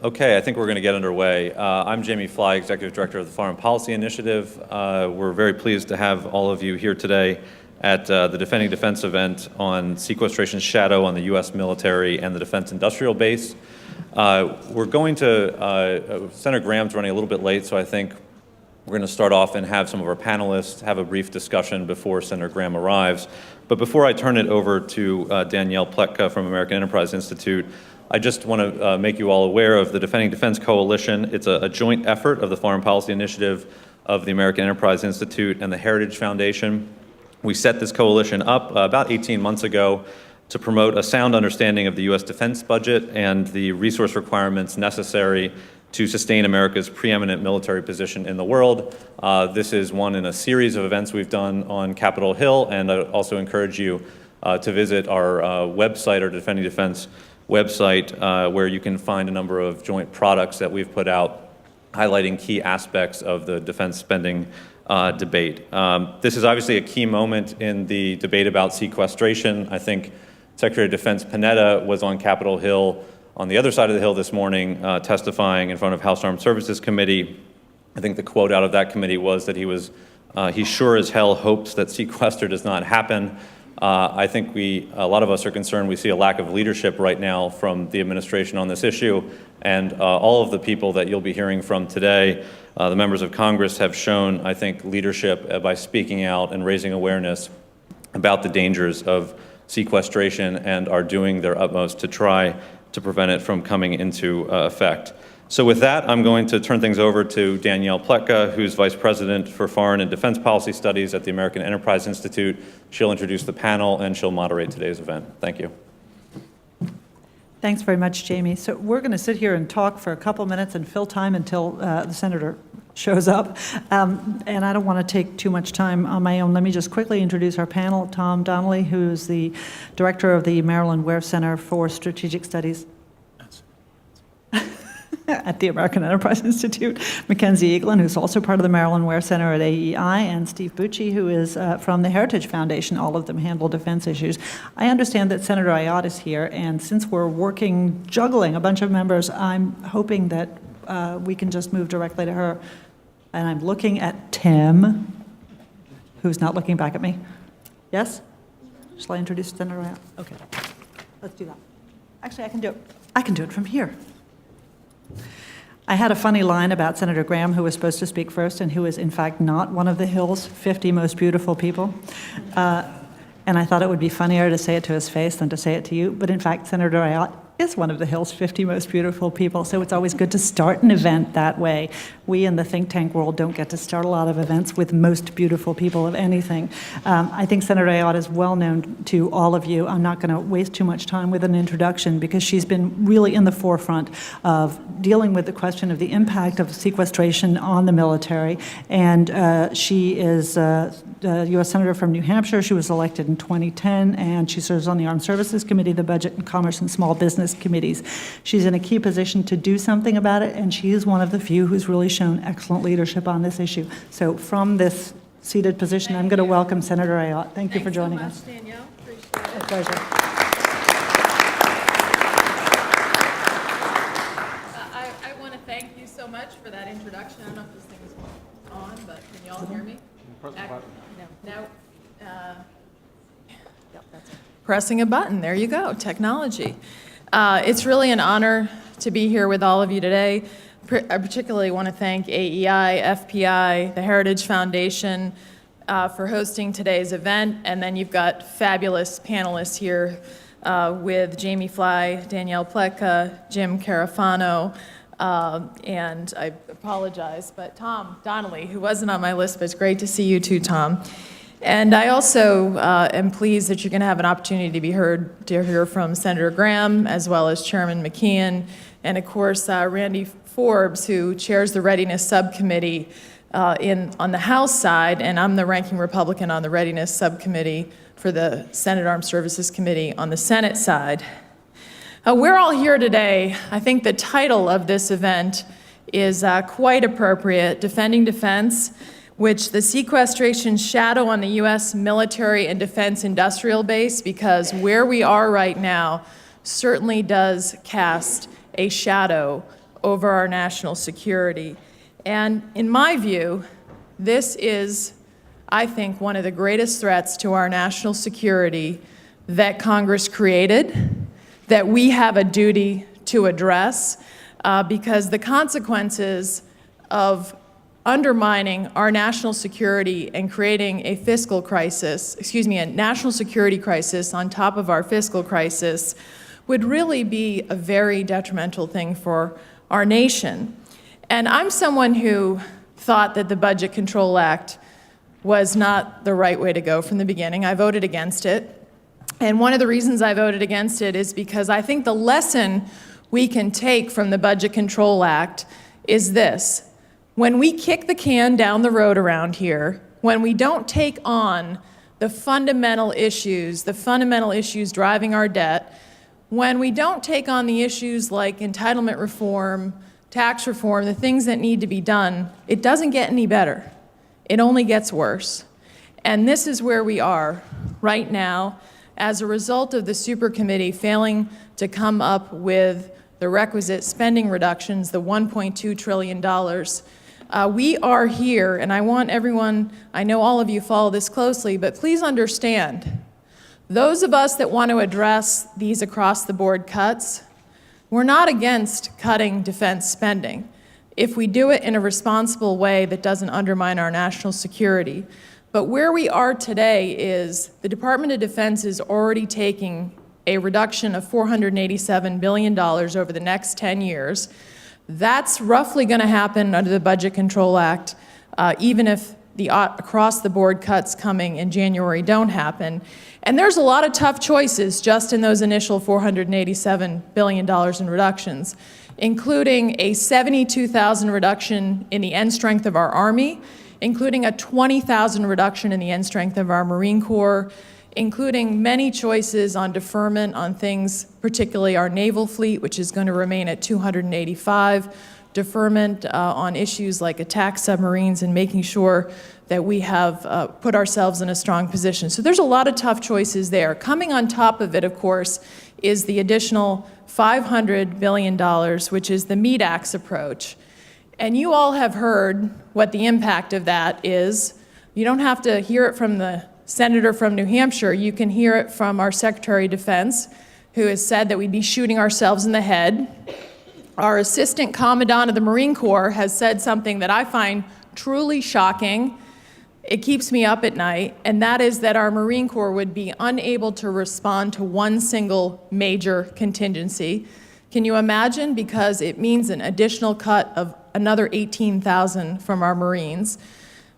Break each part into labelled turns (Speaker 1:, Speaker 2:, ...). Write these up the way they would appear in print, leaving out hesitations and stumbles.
Speaker 1: Okay, I think we're going to get underway. I'm Jamie Fly, Executive Director of the Foreign Policy Initiative. We're very pleased to have all of you here today at the Defending Defense event on sequestration's shadow on the U.S. military and the defense industrial base. We're going to, Senator Graham's running a little bit late, so I think we're going to start off and have some of our panelists have a brief discussion before Senator Graham arrives. But before I turn it over to Danielle Pletka from American Enterprise Institute, I just want to make you all aware of the Defending Defense Coalition. It's a joint effort of the Foreign Policy Initiative, of the American Enterprise Institute, and the Heritage Foundation. We set this coalition up about 18 months ago to promote a sound understanding of the U.S. defense budget and the resource requirements necessary to sustain America's preeminent military position in the world. This is one in a series of events we've done on Capitol Hill, and I also encourage you to visit our website, our Defending Defense website, where you can find a number of joint products that we've put out highlighting key aspects of the defense spending debate. This is obviously a key moment in the debate about sequestration. I think Secretary of Defense Panetta was on Capitol Hill on the other side of the hill this morning testifying in front of House Armed Services Committee. I think the quote out of that committee was that he sure as hell hopes that sequester does not happen. I think a lot of us are concerned. We see a lack of leadership right now from the administration on this issue, and all of the people that you'll be hearing from today, the members of Congress, have shown, I think, leadership by speaking out and raising awareness about the dangers of sequestration and are doing their utmost to try to prevent it from coming into effect. So with that, I'm going to turn things over to Danielle Pletka, who's Vice President for Foreign and Defense Policy Studies at the American Enterprise Institute. She'll introduce the panel and she'll moderate today's event. Thank you.
Speaker 2: Thanks very much, Jamie. So we're going to sit here and talk for a couple minutes and fill time until the senator shows up. And I don't want to take too much time on my own. Let me just quickly introduce our panel. Tom Donnelly, who's the Director of the Maryland Ware Center for Strategic Studies at the American Enterprise Institute, Mackenzie Eaglin, who's also part of the Maryland Ware Center at AEI, and Steve Bucci, who is from the Heritage Foundation. All of them handle defense issues. I understand that Senator Ayotte is here, and since we're juggling a bunch of members, I'm hoping that we can just move directly to her. And I'm looking at Tim, who's not looking back at me. Yes? Shall I introduce Senator Ayotte? Okay, let's do that. Actually, I can do it. I can do it from here. I had a funny line about Senator Graham, who was supposed to speak first and who is, in fact, not one of the Hill's 50 most beautiful people. And I thought it would be funnier to say it to his face than to say it to you. But in fact, Senator Ayotte is one of the Hill's 50 most beautiful people. So it's always good to start an event that way. We in the think tank world don't get to start a lot of events with most beautiful people of anything. I think Senator Ayotte is well known to all of you. I'm not going to waste too much time with an introduction because she's been really in the forefront of dealing with the question of the impact of sequestration on the military. And she is a U.S. Senator from New Hampshire. She was elected in 2010, and she serves on the Armed Services Committee, the Budget and Commerce and Small Business Committees. She's in a key position to do something about it, and she is one of the few who's really shown excellent leadership on this issue. So from this seated position, I'm going to welcome Senator Ayotte. Thank you for joining us.
Speaker 3: Thanks so much, Danielle. Appreciate it.
Speaker 2: A pleasure.
Speaker 3: I want to thank you so much for that introduction. I don't know if this thing is on, but can you all hear me?
Speaker 2: No.
Speaker 3: No. Yep, that's it. Pressing a button. There you go. Technology. It's really an honor to be here with all of you today. I particularly want to thank AEI, FPI, the Heritage Foundation for hosting today's event. And then you've got fabulous panelists here with Jamie Fly, Danielle Pletka, Jim Carafano, and I apologize, but Tom Donnelly, who wasn't on my list, but it's great to see you too, Tom. And I also am pleased that you're going to have an opportunity to hear from Senator Graham, as well as Chairman McKeon, and of course Randy Forbes, who chairs the Readiness Subcommittee on the House side, and I'm the ranking Republican on the Readiness Subcommittee for the Senate Armed Services Committee on the Senate side. We're all here today. I think the title of this event is quite appropriate, Defending Defense, which the sequestration shadow on the U.S. military and defense industrial base, because where we are right now certainly does cast a shadow over our national security. And in my view, this is, I think, one of the greatest threats to our national security that Congress created, that we have a duty to address, because the consequences of undermining our national security and creating a fiscal crisis, a national security crisis on top of our fiscal crisis would really be a very detrimental thing for our nation. And I'm someone who thought that the Budget Control Act was not the right way to go from the beginning. I voted against it. And one of the reasons I voted against it is because I think the lesson we can take from the Budget Control Act is this. When we kick the can down the road around here, when we don't take on the fundamental issues driving our debt, when we don't take on the issues like entitlement reform, tax reform, the things that need to be done, it doesn't get any better. It only gets worse. And this is where we are right now as a result of the super committee failing to come up with the requisite spending reductions, the $1.2 trillion. We are here, and I want everyone, I know all of you follow this closely, but please understand, those of us that want to address these across-the-board cuts, we're not against cutting defense spending if we do it in a responsible way that doesn't undermine our national security. But where we are today is the Department of Defense is already taking a reduction of $487 billion over the next 10 years. That's roughly going to happen under the Budget Control Act, even if the across-the-board cuts coming in January don't happen. And there's a lot of tough choices just in those initial $487 billion in reductions, including a 72,000 reduction in the end strength of our Army, including a 20,000 reduction in the end strength of our Marine Corps, including many choices on deferment on things, particularly our naval fleet, which is going to remain at 285, deferment on issues like attack submarines and making sure that we have put ourselves in a strong position. So there's a lot of tough choices there. Coming on top of it, of course, is the additional $500 billion, which is the MEAT Act's approach. And you all have heard what the impact of that is. You don't have to hear it from the senator from New Hampshire. You can hear it from our Secretary of Defense, who has said that we'd be shooting ourselves in the head. Our Assistant Commandant of the Marine Corps has said something that I find truly shocking. It keeps me up at night, and that is that our Marine Corps would be unable to respond to one single major contingency. Can you imagine? Because it means an additional cut of another 18,000 from our Marines.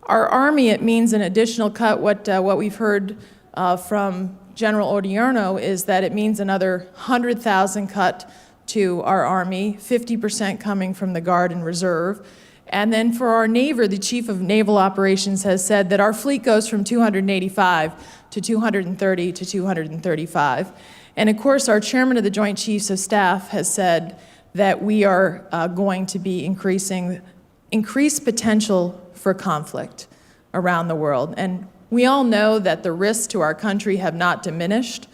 Speaker 3: Our Army, it means an additional cut. What we've heard from General Odierno is that it means another 100,000 cut to our Army, 50% coming from the Guard and Reserve. And then for our Navy, the Chief of Naval Operations has said that our fleet goes from 285 to 230 to 235. And of course, our Chairman of the Joint Chiefs of Staff has said that we are going to be increased potential for conflict around the world. And we all know that the risks to our country have not diminished.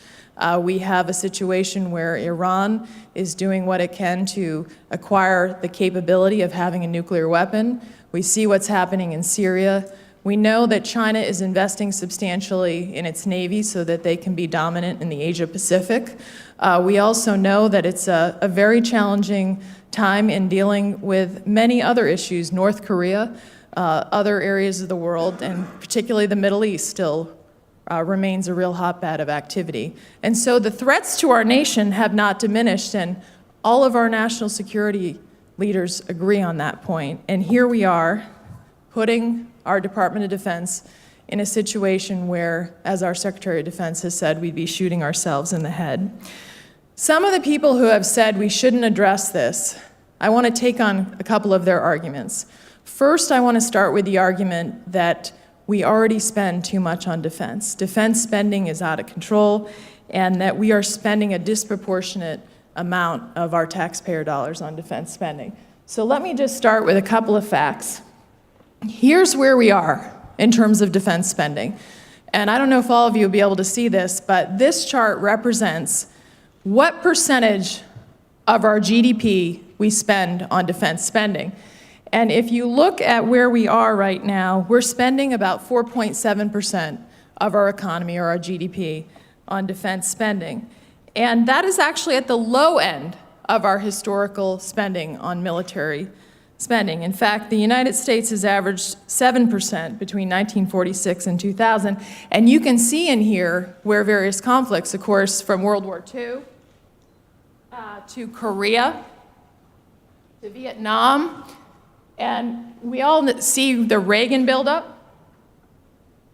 Speaker 3: We have a situation where Iran is doing what it can to acquire the capability of having a nuclear weapon. We see what's happening in Syria. We know that China is investing substantially in its Navy so that they can be dominant in the Asia-Pacific. We also know that it's a very challenging time in dealing with many other issues, North Korea, other areas of the world, and particularly the Middle East still remains a real hotbed of activity. And so the threats to our nation have not diminished, and all of our national security leaders agree on that point. And here we are, putting our Department of Defense in a situation where, as our Secretary of Defense has said, we'd be shooting ourselves in the head. Some of the people who have said we shouldn't address this, I want to take on a couple of their arguments. First, I want to start with the argument that we already spend too much on defense. Defense spending is out of control, and that we are spending a disproportionate amount of our taxpayer dollars on defense spending. So let me just start with a couple of facts. Here's where we are in terms of defense spending. And I don't know if all of you will be able to see this, but this chart represents what percentage of our GDP we spend on defense spending. And if you look at where we are right now, we're spending about 4.7% of our economy or our GDP on defense spending. And that is actually at the low end of our historical spending on military spending. In fact, the United States has averaged 7% between 1946 and 2000. And you can see in here where various conflicts, of course, from World War II to Korea to Vietnam. And we all see the Reagan buildup.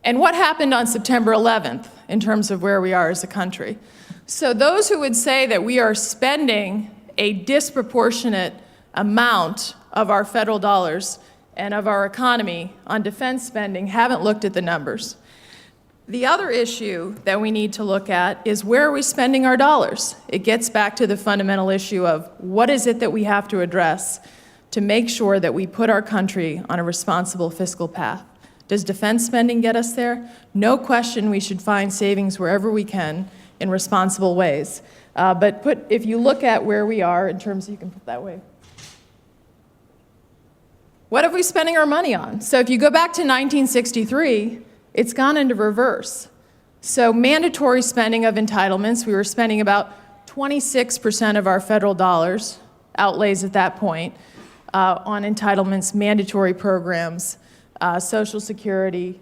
Speaker 3: And what happened on September 11th in terms of where we are as a country. So those who would say that we are spending a disproportionate amount of our federal dollars and of our economy on defense spending haven't looked at the numbers. The other issue that we need to look at is where are we spending our dollars? It gets back to the fundamental issue of what is it that we have to address to make sure that we put our country on a responsible fiscal path. Does defense spending get us there? No question we should find savings wherever we can in responsible ways. But if you look at where we are in terms of, you can put that way. What are we spending our money on? So if you go back to 1963, it's gone into reverse. So mandatory spending of entitlements, we were spending about 26% of our federal dollars, outlays at that point, on entitlements, mandatory programs, Social Security,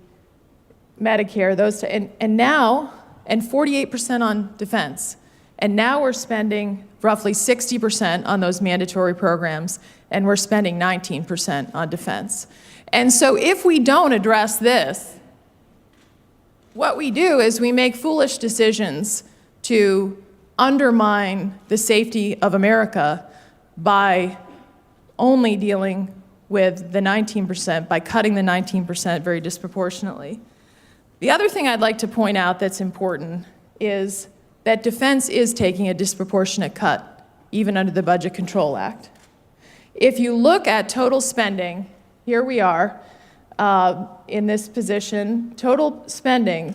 Speaker 3: Medicare, those, and now, and 48% on defense. And now we're spending roughly 60% on those mandatory programs, and we're spending 19% on defense. And so if we don't address this, what we do is we make foolish decisions to undermine the safety of America by only dealing with the 19%, by cutting the 19% very disproportionately. The other thing I'd like to point out that's important is that defense is taking a disproportionate cut, even under the Budget Control Act. If you look at total spending, here we are in this position, total spending,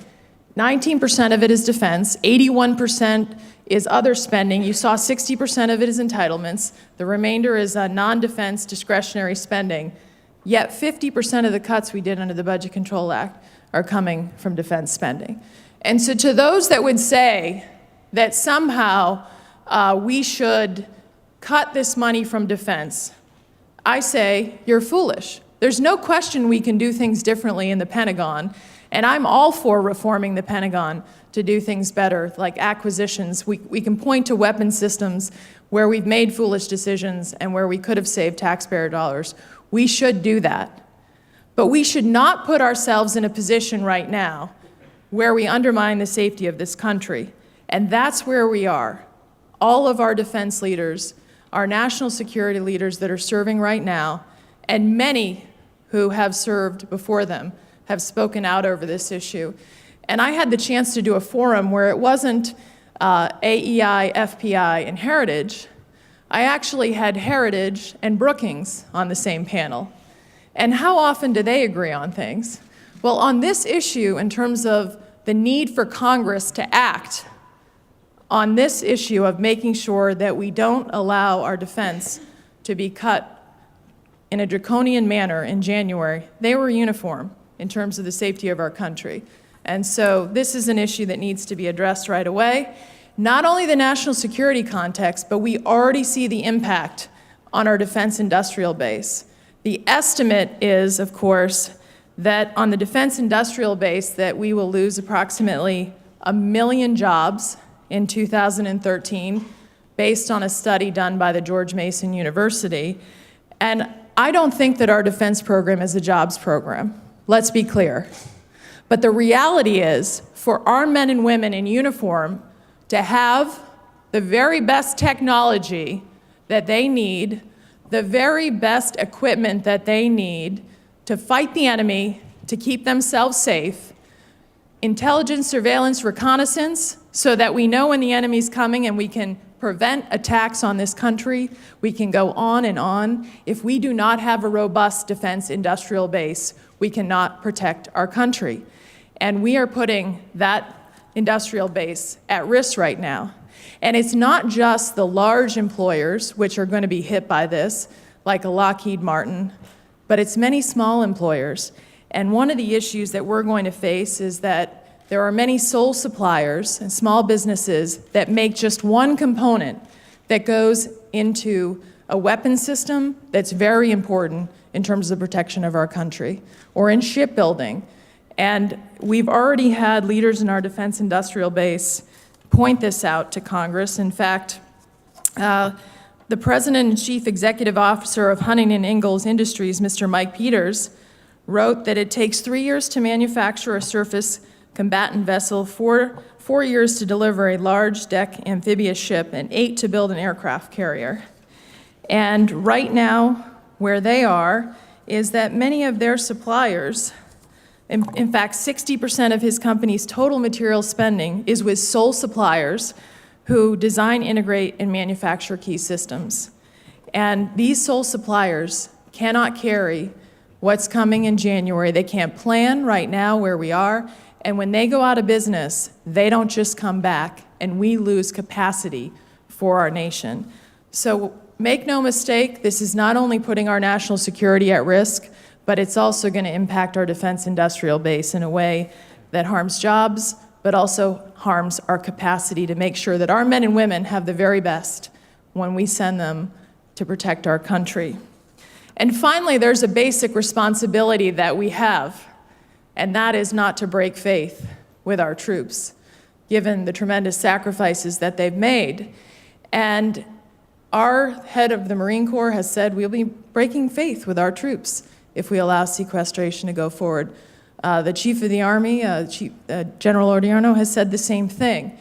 Speaker 3: 19% of it is defense, 81% is other spending. You saw 60% of it is entitlements. The remainder is non-defense discretionary spending. Yet 50% of the cuts we did under the Budget Control Act are coming from defense spending. And so to those that would say that somehow we should cut this money from defense, I say you're foolish. There's no question we can do things differently in the Pentagon, and I'm all for reforming the Pentagon to do things better, like acquisitions. We can point to weapon systems where we've made foolish decisions and where we could have saved taxpayer dollars. We should do that. But we should not put ourselves in a position right now where we undermine the safety of this country. And that's where we are. All of our defense leaders, our national security leaders that are serving right now, and many who have served before them, have spoken out over this issue. And I had the chance to do a forum where it wasn't AEI, FPI, and Heritage. I actually had Heritage and Brookings on the same panel. And how often do they agree on things? Well, on this issue, in terms of the need for Congress to act on this issue of making sure that we don't allow our defense to be cut in a draconian manner in January, they were uniform in terms of the safety of our country. And so this is an issue that needs to be addressed right away. Not only the national security context, but we already see the impact on our defense industrial base. The estimate is, of course, that on the defense industrial base that we will lose approximately 1 million jobs in 2013, based on a study done by the George Mason University. And I don't think that our defense program is a jobs program. Let's be clear. But the reality is, for our men and women in uniform to have the very best technology that they need, the very best equipment that they need to fight the enemy, to keep themselves safe, intelligence, surveillance, reconnaissance, so that we know when the enemy's coming and we can prevent attacks on this country. We can go on and on. If we do not have a robust defense industrial base, we cannot protect our country. And we are putting that industrial base at risk right now. And it's not just the large employers which are going to be hit by this, like a Lockheed Martin, but it's many small employers. And one of the issues that we're going to face is that there are many sole suppliers and small businesses that make just one component that goes into a weapon system that's very important in terms of the protection of our country, or in shipbuilding. And we've already had leaders in our defense industrial base point this out to Congress. In fact, the President and Chief Executive Officer of Huntington Ingalls Industries, Mr. Mike Peters, wrote that it takes 3 years to manufacture a surface combatant vessel, 4 years to deliver a large deck amphibious ship, and 8 to build an aircraft carrier. And right now, where they are, is that many of their suppliers, in fact, 60% of his company's total material spending is with sole suppliers who design, integrate, and manufacture key systems. And these sole suppliers cannot carry what's coming in January. They can't plan right now where we are. And when they go out of business, they don't just come back, and we lose capacity for our nation. So make no mistake, this is not only putting our national security at risk, but it's also going to impact our defense industrial base in a way that harms jobs, but also harms our capacity to make sure that our men and women have the very best when we send them to protect our country. And finally, there's a basic responsibility that we have, and that is not to break faith with our troops, given the tremendous sacrifices that they've made. And our head of the Marine Corps has said we'll be breaking faith with our troops if we allow sequestration to go forward. The Chief of the Army, General Odierno, has said the same thing.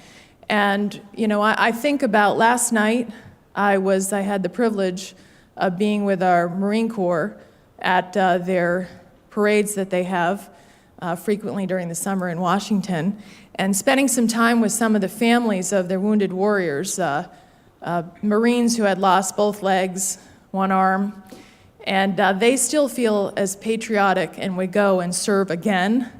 Speaker 3: And, you know, I think about last night, I had the privilege of being with our Marine Corps at their parades that they have frequently during the summer in Washington, and spending some time with some of the families of their wounded warriors, Marines who had lost both legs, one arm, and they still feel as patriotic and would go and serve again.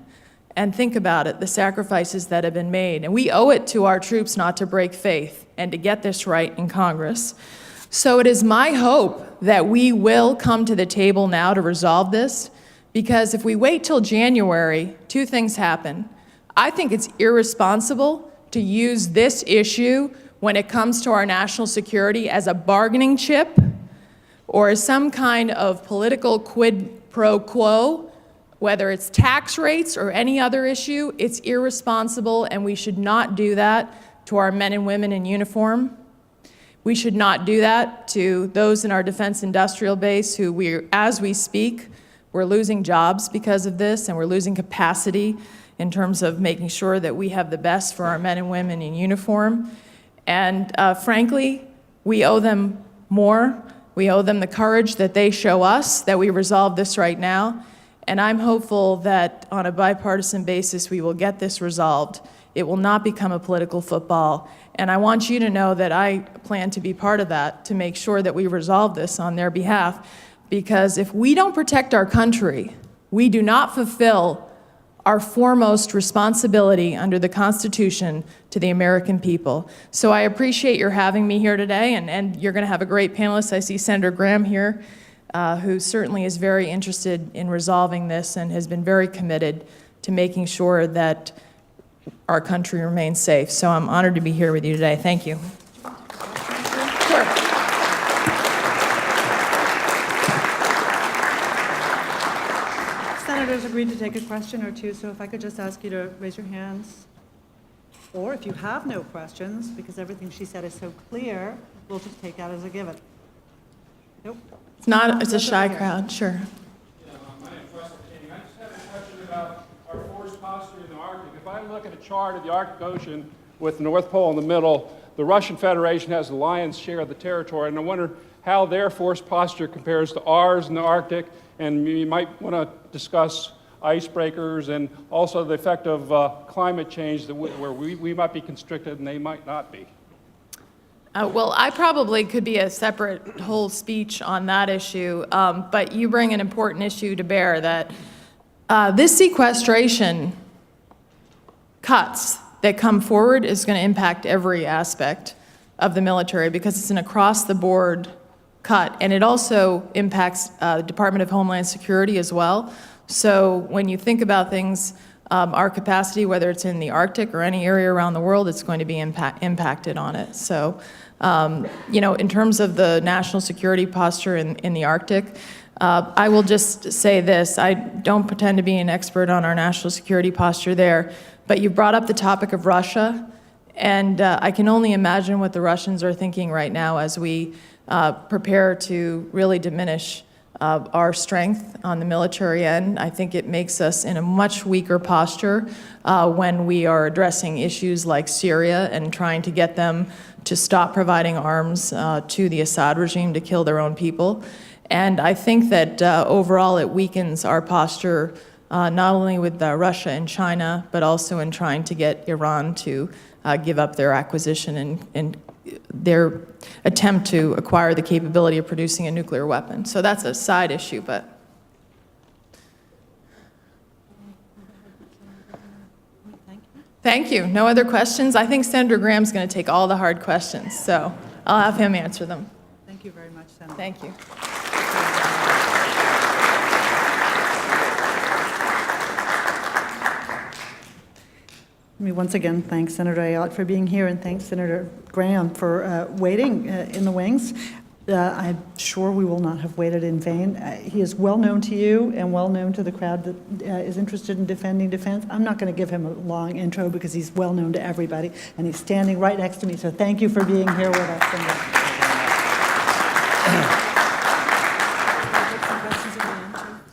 Speaker 3: And think about it, the sacrifices that have been made. And we owe it to our troops not to break faith and to get this right in Congress. So it is my hope that we will come to the table now to resolve this, because if we wait till January, 2 things happen. I think it's irresponsible to use this issue when it comes to our national security as a bargaining chip or as some kind of political quid pro quo, whether it's tax rates or any other issue. It's irresponsible, and we should not do that to our men and women in uniform. We should not do that to those in our defense industrial base who as we speak, we're losing jobs because of this, and we're losing capacity in terms of making sure that we have the best for our men and women in uniform. And frankly, we owe them more. We owe them the courage that they show us, that we resolve this right now. And I'm hopeful that on a bipartisan basis, we will get this resolved. It will not become a political football. And I want you to know that I plan to be part of that, to make sure that we resolve this on their behalf. Because if we don't protect our country, we do not fulfill our foremost responsibility under the Constitution to the American people. So I appreciate your having me here today, and you're going to have a great panelist. I see Senator Graham here, who certainly is very interested in resolving this and has been very committed to making sure that our country remains safe. So I'm honored to be here with you today. Thank you. Sure.
Speaker 2: Senators agreed to take a question or two, so if I could just ask you to raise your hands. Or if you have no questions, because everything she said is so clear, we'll just take that as a given. Nope.
Speaker 3: It's a shy crowd, sure.
Speaker 4: Yeah, my name is Russell King. I just have a question about our force posture in the Arctic. If I look at a chart of the Arctic Ocean with the North Pole in the middle, the Russian Federation has the lion's share of the territory, and I wonder how their force posture compares to ours in the Arctic, and you might want to discuss icebreakers and also the effect of climate change where we might be constricted and they might not be.
Speaker 3: Well, I probably could be a separate whole speech on that issue, but you bring an important issue to bear that this sequestration cuts that come forward is going to impact every aspect of the military because it's an across-the-board cut, and it also impacts the Department of Homeland Security as well. So when you think about things, our capacity, whether it's in the Arctic or any area around the world, it's going to be impacted on it. So, you know, in terms of the national security posture in the Arctic, I will just say this. I don't pretend to be an expert on our national security posture there, but you brought up the topic of Russia, and I can only imagine what the Russians are thinking right now as we prepare to really diminish our strength on the military end. I think it makes us in a much weaker posture when we are addressing issues like Syria and trying to get them to stop providing arms to the Assad regime to kill their own people. And I think that overall it weakens our posture not only with Russia and China, but also in trying to get Iran to give up their acquisition and their attempt to acquire the capability of producing a nuclear weapon. So that's a side issue, but. Thank you. No other questions? I think Senator Graham's going to take all the hard questions, so I'll have him answer them.
Speaker 2: Thank you very much, Senator.
Speaker 3: Thank you.
Speaker 2: Let me once again thank Senator Ayotte for being here, and thank Senator Graham for waiting in the wings. I'm sure we will not have waited in vain. He is well known to you and well known to the crowd that is interested in defending defense. I'm not going to give him a long intro because he's well known to everybody, and he's standing right next to me, so thank you for being here with us.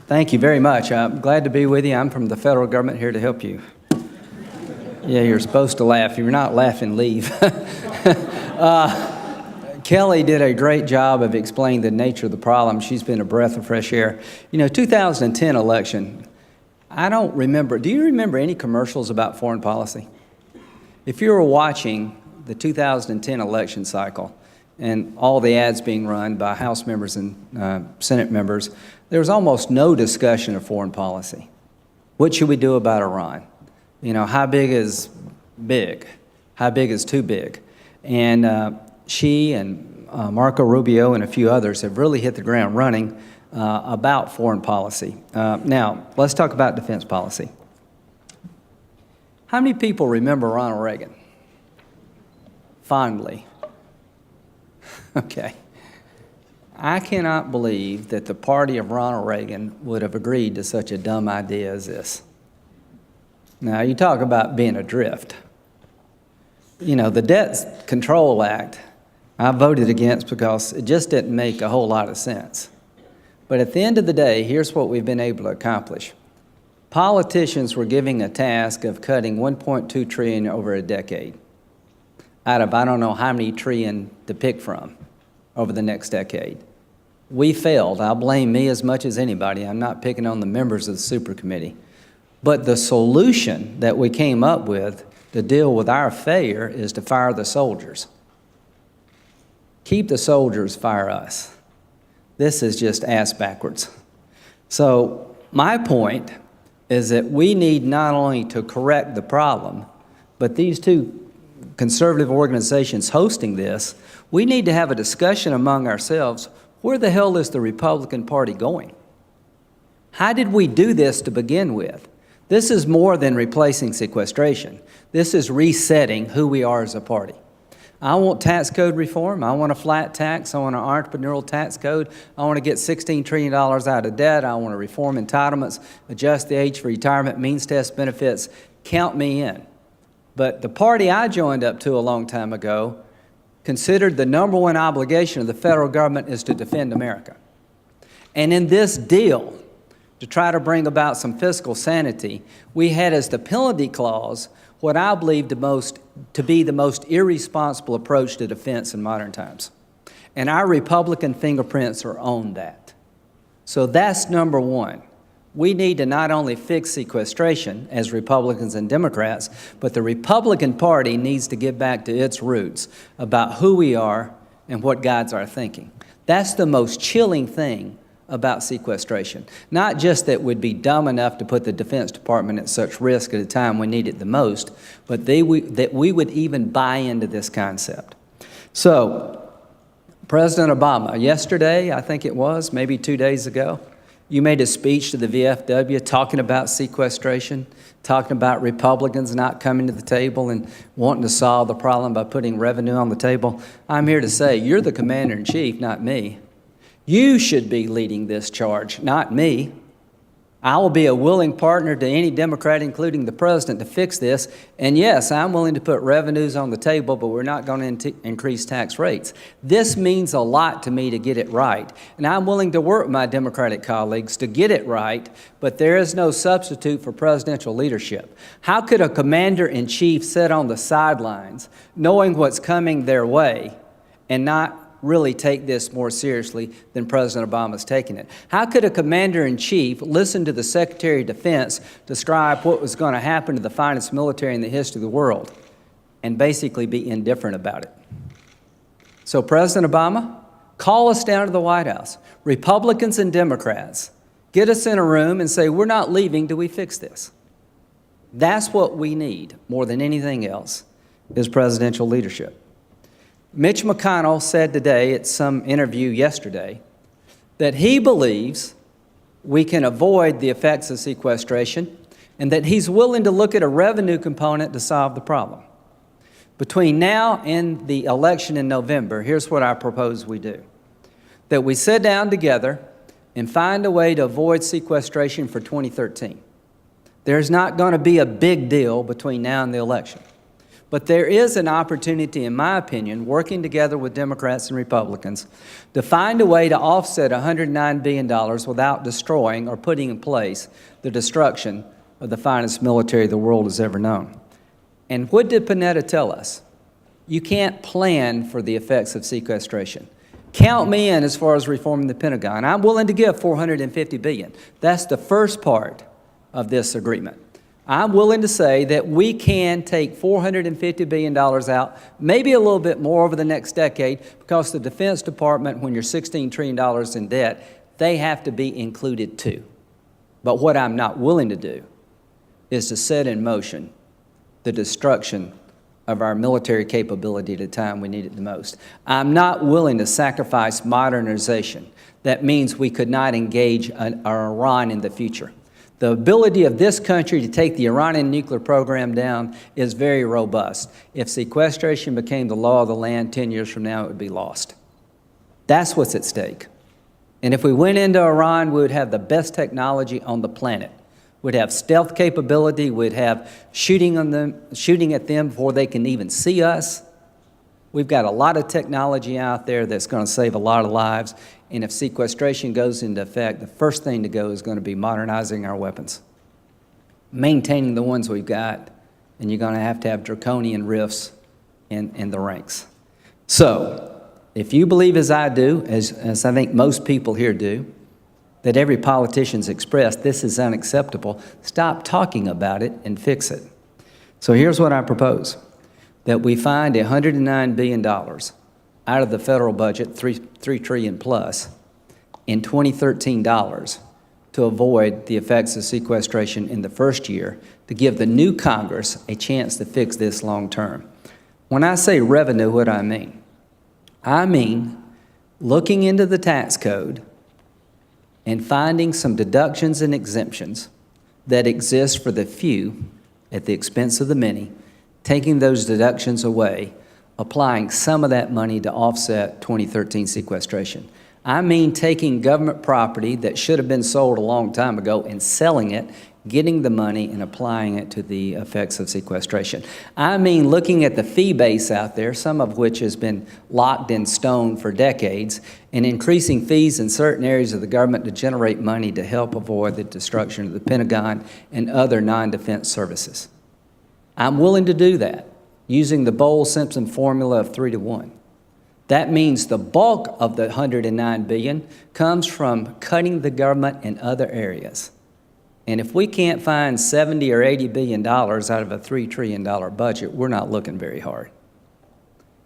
Speaker 5: Thank you very much. I'm glad to be with you. I'm from the federal government here to help you. Yeah, you're supposed to laugh. If you're not laughing, leave. Kelly did a great job of explaining the nature of the problem. She's been a breath of fresh air. You know, 2010 election, I don't remember. Do you remember any commercials about foreign policy? If you were watching the 2010 election cycle and all the ads being run by House members and Senate members, there was almost no discussion of foreign policy. What should we do about Iran? You know, how big is big? How big is too big? And she and Marco Rubio and a few others have really hit the ground running about foreign policy. Now, let's talk about defense policy. How many people remember Ronald Reagan? Fondly. Okay. I cannot believe that the party of Ronald Reagan would have agreed to such a dumb idea as this. Now, you talk about being adrift. You know, the Debt Control Act, I voted against because it just didn't make a whole lot of sense. But at the end of the day, here's what we've been able to accomplish. Politicians were giving a task of cutting $1.2 trillion over a decade out of I don't know how many trillion to pick from over the next decade. We failed. I'll blame me as much as anybody. I'm not picking on the members of the super committee. But the solution that we came up with to deal with our failure is to fire the soldiers. Keep the soldiers, fire us. This is just ass backwards. So my point is that we need not only to correct the problem, but these two conservative organizations hosting this, we need to have a discussion among ourselves. Where the hell is the Republican Party going? How did we do this to begin with? This is more than replacing sequestration. This is resetting who we are as a party. I want tax code reform. I want a flat tax. I want an entrepreneurial tax code. I want to get $16 trillion out of debt. I want to reform entitlements, adjust the age for retirement, means test benefits. Count me in. But the party I joined up to a long time ago considered the number one obligation of the federal government is to defend America. And in this deal, to try to bring about some fiscal sanity, we had as the penalty clause what I believe to be the most irresponsible approach to defense in modern times. And our Republican fingerprints are on that. So that's number one. We need to not only fix sequestration as Republicans and Democrats, but the Republican Party needs to get back to its roots about who we are and what guides our thinking. That's the most chilling thing about sequestration. Not just that we'd be dumb enough to put the Defense Department at such risk at a time we need it the most, but that we would even buy into this concept. So, President Obama, yesterday, I think it was, maybe 2 days ago, you made a speech to the VFW talking about sequestration, talking about Republicans not coming to the table and wanting to solve the problem by putting revenue on the table. I'm here to say, you're the commander-in-chief, not me. You should be leading this charge, not me. I will be a willing partner to any Democrat, including the president, to fix this. And yes, I'm willing to put revenues on the table, but we're not going to increase tax rates. This means a lot to me to get it right. And I'm willing to work with my Democratic colleagues to get it right, but there is no substitute for presidential leadership. How could a commander-in-chief sit on the sidelines knowing what's coming their way and not really take this more seriously than President Obama's taking it? How could a commander-in-chief listen to the Secretary of Defense describe what was going to happen to the finest military in the history of the world and basically be indifferent about it? So President Obama, call us down to the White House, Republicans and Democrats, get us in a room and say, we're not leaving till we fix this. That's what we need more than anything else, is presidential leadership. Mitch McConnell said today at some interview yesterday that he believes we can avoid the effects of sequestration and that he's willing to look at a revenue component to solve the problem. Between now and the election in November, here's what I propose we do. That we sit down together and find a way to avoid sequestration for 2013. There's not going to be a big deal between now and the election. But there is an opportunity, in my opinion, working together with Democrats and Republicans to find a way to offset $109 billion without destroying or putting in place the destruction of the finest military the world has ever known. And what did Panetta tell us? You can't plan for the effects of sequestration. Count me in as far as reforming the Pentagon. I'm willing to give $450 billion. That's the first part of this agreement. I'm willing to say that we can take $450 billion out, maybe a little bit more over the next decade, because the Defense Department, when you're $16 trillion in debt, they have to be included too. But what I'm not willing to do is to set in motion the destruction of our military capability at a time we need it the most. I'm not willing to sacrifice modernization. That means we could not engage Iran in the future. The ability of this country to take the Iranian nuclear program down is very robust. If sequestration became the law of the land 10 years from now, it would be lost. That's what's at stake. And if we went into Iran, we would have the best technology on the planet. We'd have stealth capability. We'd have shooting at them before they can even see us. We've got a lot of technology out there that's going to save a lot of lives. And if sequestration goes into effect, the first thing to go is going to be modernizing our weapons, maintaining the ones we've got, and you're going to have draconian rifts in the ranks. So, if you believe as I do, as I think most people here do, that every politician's expressed, this is unacceptable, stop talking about it and fix it. So here's what I propose, that we find $109 billion out of the federal budget, $3 trillion plus, in 2013 dollars to avoid the effects of sequestration in the first year, to give the new Congress a chance to fix this long term. When I say revenue, what do I mean? I mean looking into the tax code and finding some deductions and exemptions that exist for the few at the expense of the many, taking those deductions away, applying some of that money to offset 2013 sequestration. I mean taking government property that should have been sold a long time ago and selling it, getting the money and applying it to the effects of sequestration. I mean looking at the fee base out there, some of which has been locked in stone for decades, and increasing fees in certain areas of the government to generate money to help avoid the destruction of the Pentagon and other non-defense services. I'm willing to do that using the Bowles-Simpson formula of 3 to 1. That means the bulk of the $109 billion comes from cutting the government in other areas. And if we can't find $70 or $80 billion out of a $3 trillion budget, we're not looking very hard.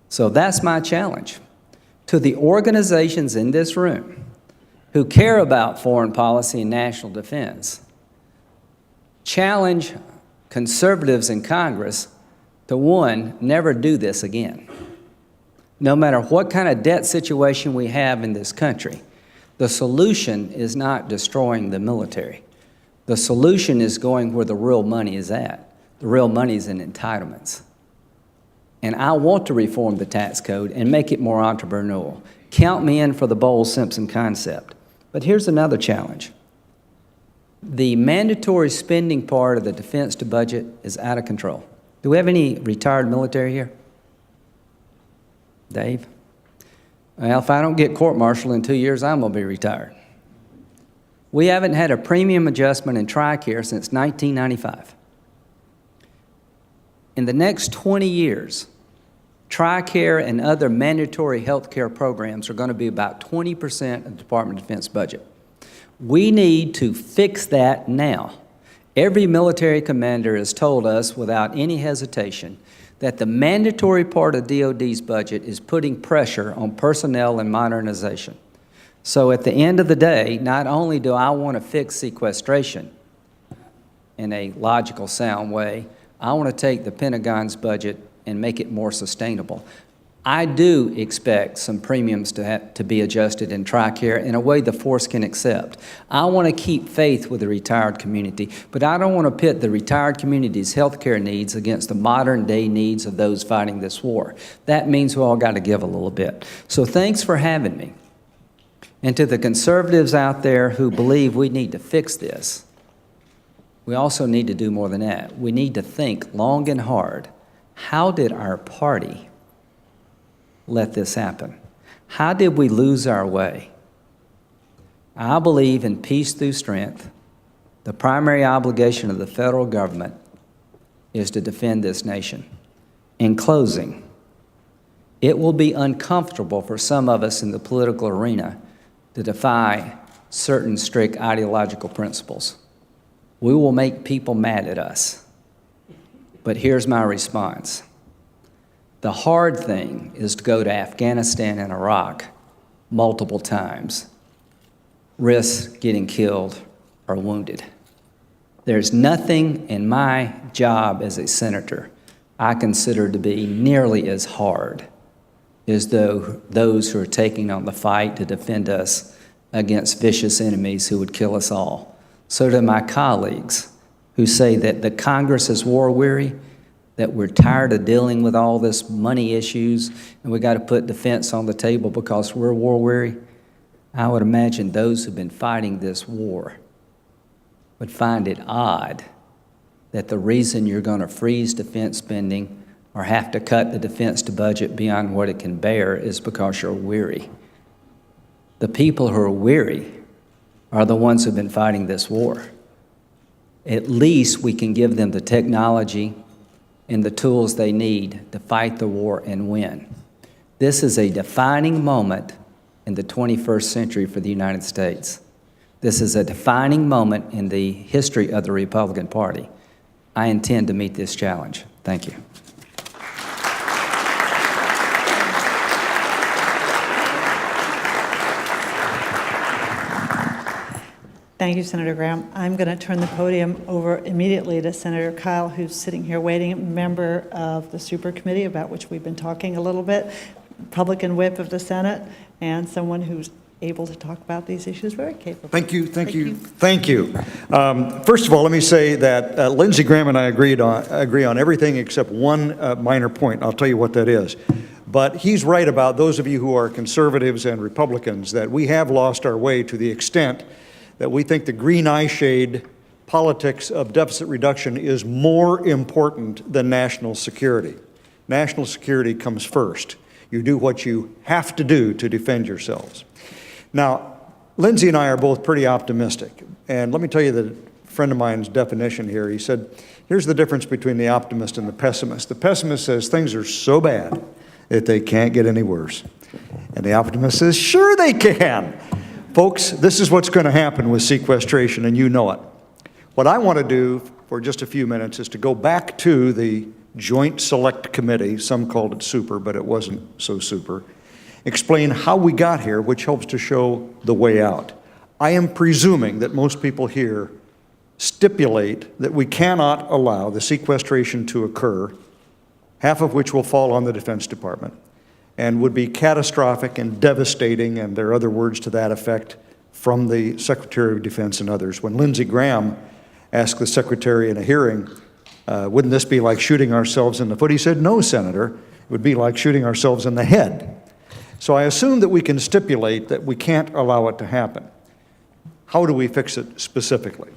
Speaker 5: So that's my challenge to the organizations in this room who care about foreign policy and national defense. Challenge conservatives in Congress to, one, never do this again. No matter what kind of debt situation we have in this country, the solution is not destroying the military. The solution is going where the real money is at. The real money is in entitlements. And I want to reform the tax code and make it more entrepreneurial. Count me in for the Bowles-Simpson concept. But here's another challenge. The mandatory spending part of the defense to budget is out of control. Do we have any retired military here? Dave? Well, if I don't get court-martialed in 2 years, I'm going to be retired. We haven't had a premium adjustment in TRICARE since 1995. In the next 20 years, TRICARE and other mandatory health care programs are going to be about 20% of the Department of Defense budget. We need to fix that now. Every military commander has told us without any hesitation that the mandatory part of DOD's budget is putting pressure on personnel and modernization. So at the end of the day, not only do I want to fix sequestration in a logical, sound way, I want to take the Pentagon's budget and make it more sustainable. I do expect some premiums to be adjusted in TRICARE in a way the force can accept. I want to keep faith with the retired community, but I don't want to pit the retired community's health care needs against the modern day needs of those fighting this war. That means we all got to give a little bit. So thanks for having me. And to the conservatives out there who believe we need to fix this, we also need to do more than that. We need to think long and hard. How did our party let this happen? How did we lose our way? I believe in peace through strength. The primary obligation of the federal government is to defend this nation. In closing, it will be uncomfortable for some of us in the political arena to defy certain strict ideological principles. We will make people mad at us. But here's my response. The hard thing is to go to Afghanistan and Iraq multiple times, risk getting killed or wounded. There's nothing in my job as a senator I consider to be nearly as hard as those who are taking on the fight to defend us against vicious enemies who would kill us all. So to my colleagues who say that the Congress is war-weary, that we're tired of dealing with all this money issues and we got to put defense on the table because we're war-weary, I would imagine those who've been fighting this war would find it odd that the reason you're going to freeze defense spending or have to cut the defense to budget beyond what it can bear is because you're weary. The people who are weary are the ones who've been fighting this war. At least we can give them the technology and the tools they need to fight the war and win. This is a defining moment in the 21st century for the United States. This is a defining moment in the history of the Republican Party. I intend to meet this challenge. Thank you.
Speaker 2: Thank you, Senator Graham. I'm going to turn the podium over immediately to Senator Kyl, who's sitting here waiting, a member of the Super Committee, about which we've been talking a little bit, Republican whip of the Senate, and someone who's able to talk about these issues very capably.
Speaker 6: Thank you. First of all, let me say that Lindsey Graham and I agree on everything except one minor point. I'll tell you what that is. But he's right about those of you who are conservatives and Republicans, that we have lost our way to the extent that we think the green eye shade politics of deficit reduction is more important than national security. National security comes first. You do what you have to do to defend yourselves. Now, Lindsey and I are both pretty optimistic. And let me tell you a friend of mine's definition here. He said, here's the difference between the optimist and the pessimist. The pessimist says things are so bad that they can't get any worse. And the optimist says, sure they can. Folks, this is what's going to happen with sequestration, and you know it. What I want to do for just a few minutes is to go back to the Joint Select Committee, some called it super, but it wasn't so super, explain how we got here, which helps to show the way out. I am presuming that most people here stipulate that we cannot allow the sequestration to occur, half of which will fall on the Defense Department, and would be catastrophic and devastating, and there are other words to that effect from the Secretary of Defense and others. When Lindsey Graham asked the Secretary in a hearing, wouldn't this be like shooting ourselves in the foot? He said, no, Senator, it would be like shooting ourselves in the head. So I assume that we can stipulate that we can't allow it to happen. How do we fix it specifically?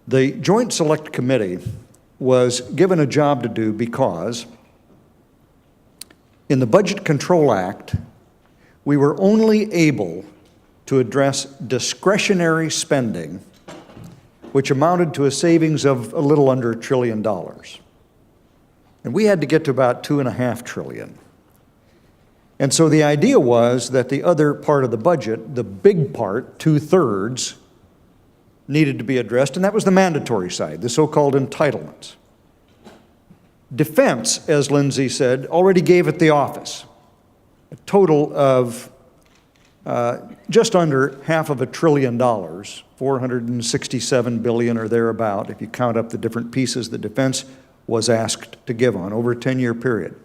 Speaker 6: The Joint Select Committee was given a job to do because in the Budget Control Act, we were only able to address discretionary spending, which amounted to a savings of a little under $1 trillion. And we had to get to about $2.5 trillion. And so the idea was that the other part of the budget, the big part, 2/3, needed to be addressed, and that was the mandatory side, the so-called entitlements. Defense, as Lindsey said, already gave it the office, a total of just under $500 billion, $467 billion or thereabout, if you count up the different pieces that defense was asked to give on over a 10-year period.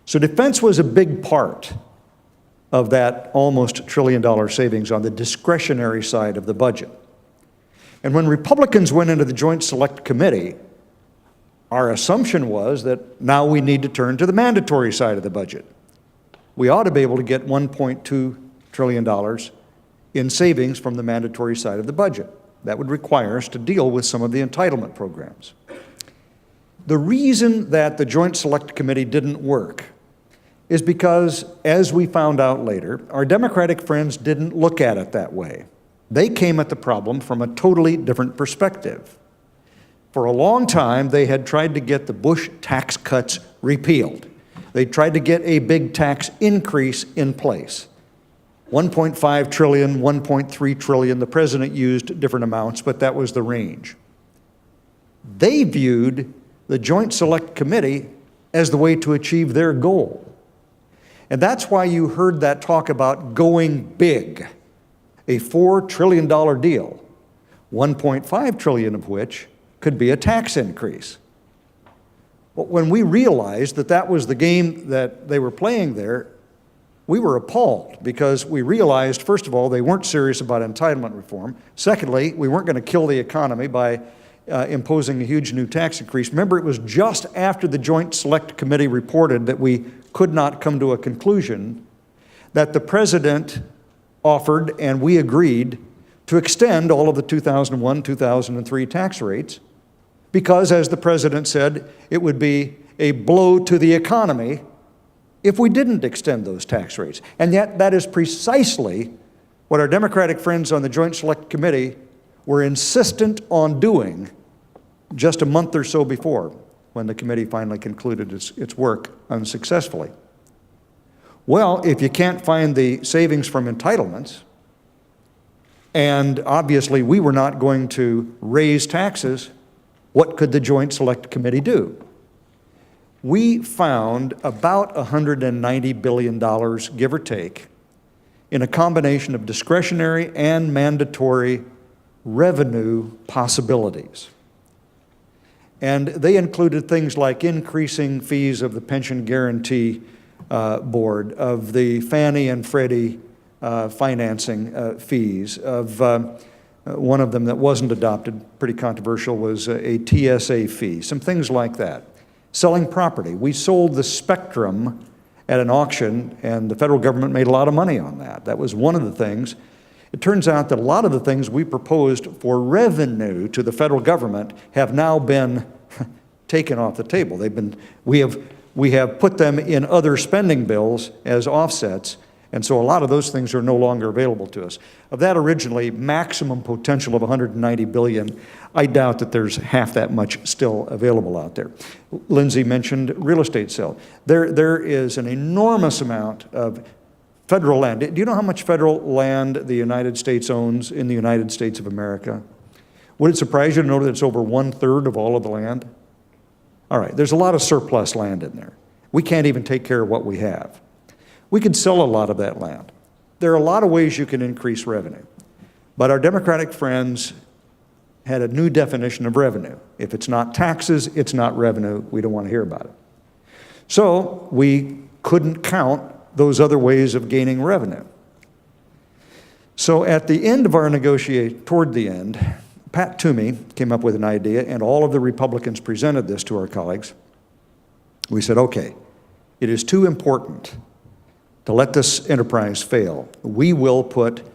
Speaker 6: So defense was a big part of that almost $1 trillion savings on the discretionary side of the budget. And when Republicans went into the Joint Select Committee, our assumption was that now we need to turn to the mandatory side of the budget. We ought to be able to get $1.2 trillion in savings from the mandatory side of the budget. That would require us to deal with some of the entitlement programs. The reason that the Joint Select Committee didn't work is because, as we found out later, our Democratic friends didn't look at it that way. They came at the problem from a totally different perspective. For a long time, they had tried to get the Bush tax cuts repealed. They tried to get a big tax increase in place. 1.5 trillion, 1.3 trillion, the president used different amounts, but that was the range. They viewed the Joint Select Committee as the way to achieve their goal. And that's why you heard that talk about going big, a $4 trillion deal, 1.5 trillion of which could be a tax increase. But when we realized that that was the game that they were playing there, we were appalled because we realized, first of all, they weren't serious about entitlement reform. Secondly, we weren't going to kill the economy by imposing a huge new tax increase. Remember, it was just after the Joint Select Committee reported that we could not come to a conclusion that the president offered, and we agreed, to extend all of the 2001, 2003 tax rates because, as the president said, it would be a blow to the economy if we didn't extend those tax rates. And yet that is precisely what our Democratic friends on the Joint Select Committee were insistent on doing just a month or so before, when the committee finally concluded its work unsuccessfully. Well, if you can't find the savings from entitlements, and obviously we were not going to raise taxes, what could the Joint Select Committee do? We found about $190 billion, give or take, in a combination of discretionary and mandatory revenue possibilities. And they included things like increasing fees of the Pension Guarantee Board, of the Fannie and Freddie financing fees, of one of them that wasn't adopted, pretty controversial, was a TSA fee, some things like that. Selling property. We sold the spectrum at an auction, and the federal government made a lot of money on that. That was one of the things. It turns out that a lot of the things we proposed for revenue to the federal government have now been taken off the table. We have put them in other spending bills as offsets, and so a lot of those things are no longer available to us. Of that originally maximum potential of $190 billion, I doubt that there's half that much still available out there. Lindsey mentioned real estate sale. There is an enormous amount of federal land. Do you know how much federal land the United States owns in the United States of America? Would it surprise you to know that it's over 1/3 of all of the land? All right, there's a lot of surplus land in there. We can't even take care of what we have. We could sell a lot of that land. There are a lot of ways you can increase revenue. But our Democratic friends had a new definition of revenue. If it's not taxes, it's not revenue. We don't want to hear about it. So we couldn't count those other ways of gaining revenue. So at the end of our negotiation, toward the end, Pat Toomey came up with an idea, and all of the Republicans presented this to our colleagues. We said, okay, it is too important to let this enterprise fail. We will put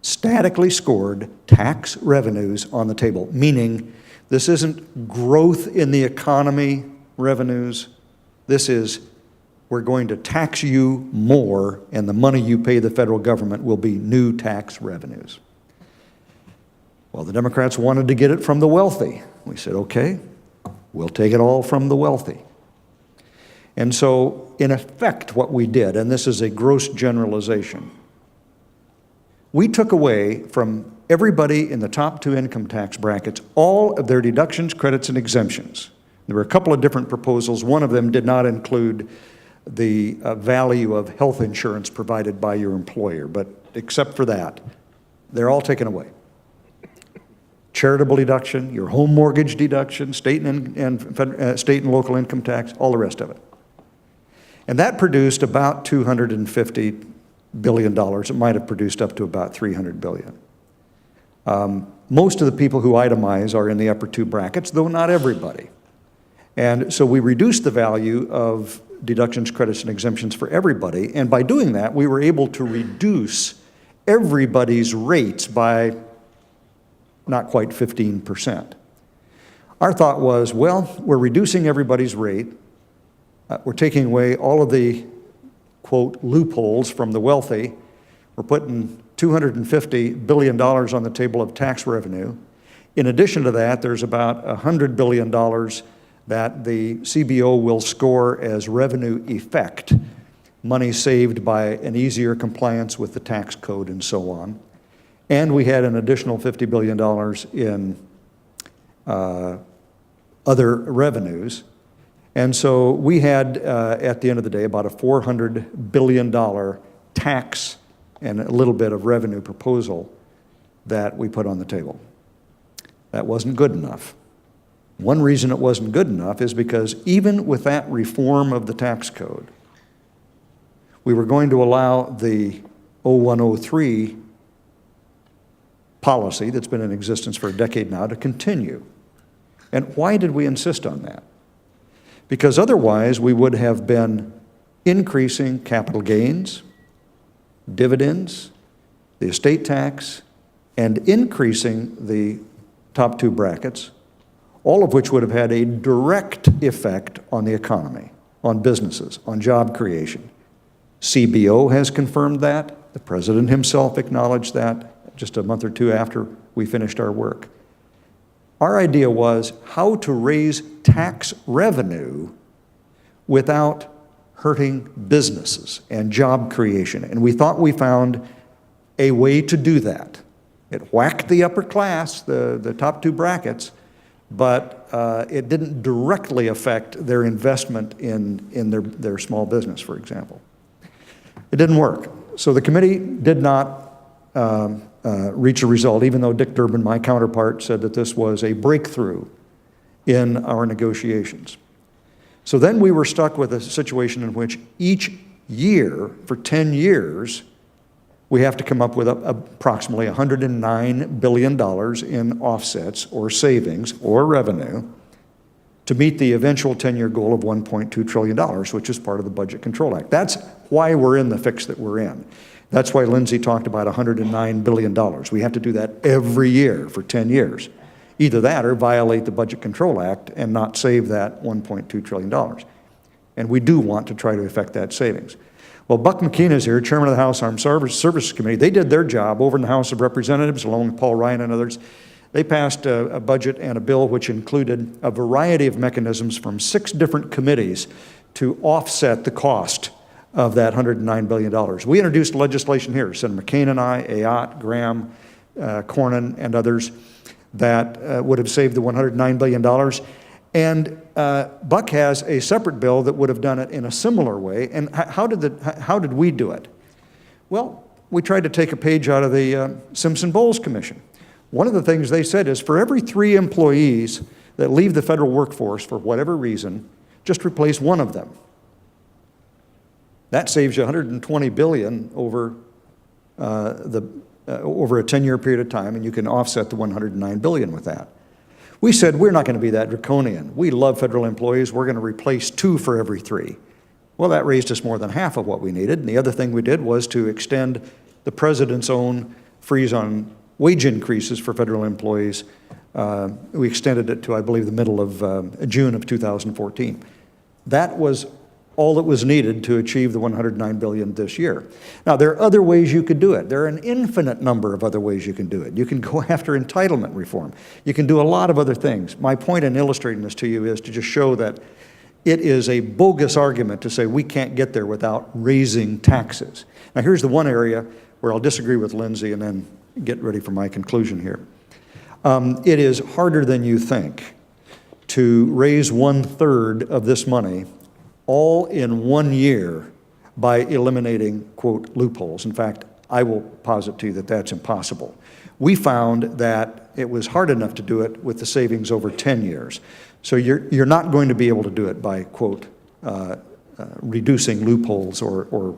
Speaker 6: statically scored tax revenues on the table, meaning this isn't growth in the economy revenues. This is, we're going to tax you more, and the money you pay the federal government will be new tax revenues. Well, the Democrats wanted to get it from the wealthy. We said, okay, we'll take it all from the wealthy. And so, in effect, what we did, and this is a gross generalization, we took away from everybody in the top 2 income tax brackets all of their deductions, credits, and exemptions. There were a couple of different proposals. One of them did not include the value of health insurance provided by your employer, but except for that, they're all taken away. Charitable deduction, your home mortgage deduction, state and local income tax, all the rest of it. And that produced about $250 billion. It might have produced up to about $300 billion. Most of the people who itemize are in the upper 2 brackets, though not everybody. And so we reduced the value of deductions, credits, and exemptions for everybody. And by doing that, we were able to reduce everybody's rates by not quite 15%. Our thought was, well, we're reducing everybody's rate. We're taking away all of the, quote, loopholes from the wealthy. We're putting $250 billion on the table of tax revenue. In addition to that, there's about $100 billion that the CBO will score as revenue effect, money saved by an easier compliance with the tax code and so on. And we had an additional $50 billion in other revenues. And so we had, at the end of the day, about a $400 billion tax and a little bit of revenue proposal that we put on the table. That wasn't good enough. One reason it wasn't good enough is because even with that reform of the tax code, we were going to allow the 0103 policy that's been in existence for a decade now to continue. And why did we insist on that? Because otherwise we would have been increasing capital gains, dividends, the estate tax, and increasing the top 2 brackets, all of which would have had a direct effect on the economy, on businesses, on job creation. CBO has confirmed that. The president himself acknowledged that just a month or 2 after we finished our work. Our idea was how to raise tax revenue without hurting businesses and job creation. And we thought we found a way to do that. It whacked the upper class, the top 2 brackets, but it didn't directly affect their investment in their small business, for example. It didn't work. So the committee did not reach a result, even though Dick Durbin, my counterpart, said that this was a breakthrough in our negotiations. So then we were stuck with a situation in which each year, for 10 years, we have to come up with approximately $109 billion in offsets or savings or revenue to meet the eventual 10-year goal of $1.2 trillion, which is part of the Budget Control Act. That's why we're in the fix that we're in. That's why Lindsey talked about $109 billion. We have to do that every year for 10 years. Either that or violate the Budget Control Act and not save that $1.2 trillion. And we do want to try to effect that savings. Well, Buck McKeon is here, chairman of the House Armed Services Committee. They did their job over in the House of Representatives, along with Paul Ryan and others. They passed a budget and a bill which included a variety of mechanisms from 6 different committees to offset the cost of that $109 billion. We introduced legislation here, Senator McKeon and I, Ayotte, Graham, Cornyn, and others, that would have saved the $109 billion. And Buck has a separate bill that would have done it in a similar way. And how did we do it? Well, we tried to take a page out of the Simpson-Bowles Commission. One of the things they said is for every 3 employees that leave the federal workforce for whatever reason, just replace one of them. That saves you $120 billion over over a 10-year period of time, and you can offset the $109 billion with that. We said we're not going to be that draconian. We love federal employees. We're going to replace 2 for every 3. Well, that raised us more than half of what we needed. And the other thing we did was to extend the president's own freeze on wage increases for federal employees. We extended it to, I believe, the middle of June of 2014. That was all that was needed to achieve the $109 billion this year. Now, there are other ways you could do it. There are an infinite number of other ways you can do it. You can go after entitlement reform. You can do a lot of other things. My point in illustrating this to you is to just show that it is a bogus argument to say we can't get there without raising taxes. Now, here's the one area where I'll disagree with Lindsey and then get ready for my conclusion here. It is harder than you think to raise 1/3 of this money all in 1 year by eliminating, quote, loopholes. In fact, I will posit to you that that's impossible. We found that it was hard enough to do it with the savings over 10 years. So you're not going to be able to do it by, quote, reducing loopholes or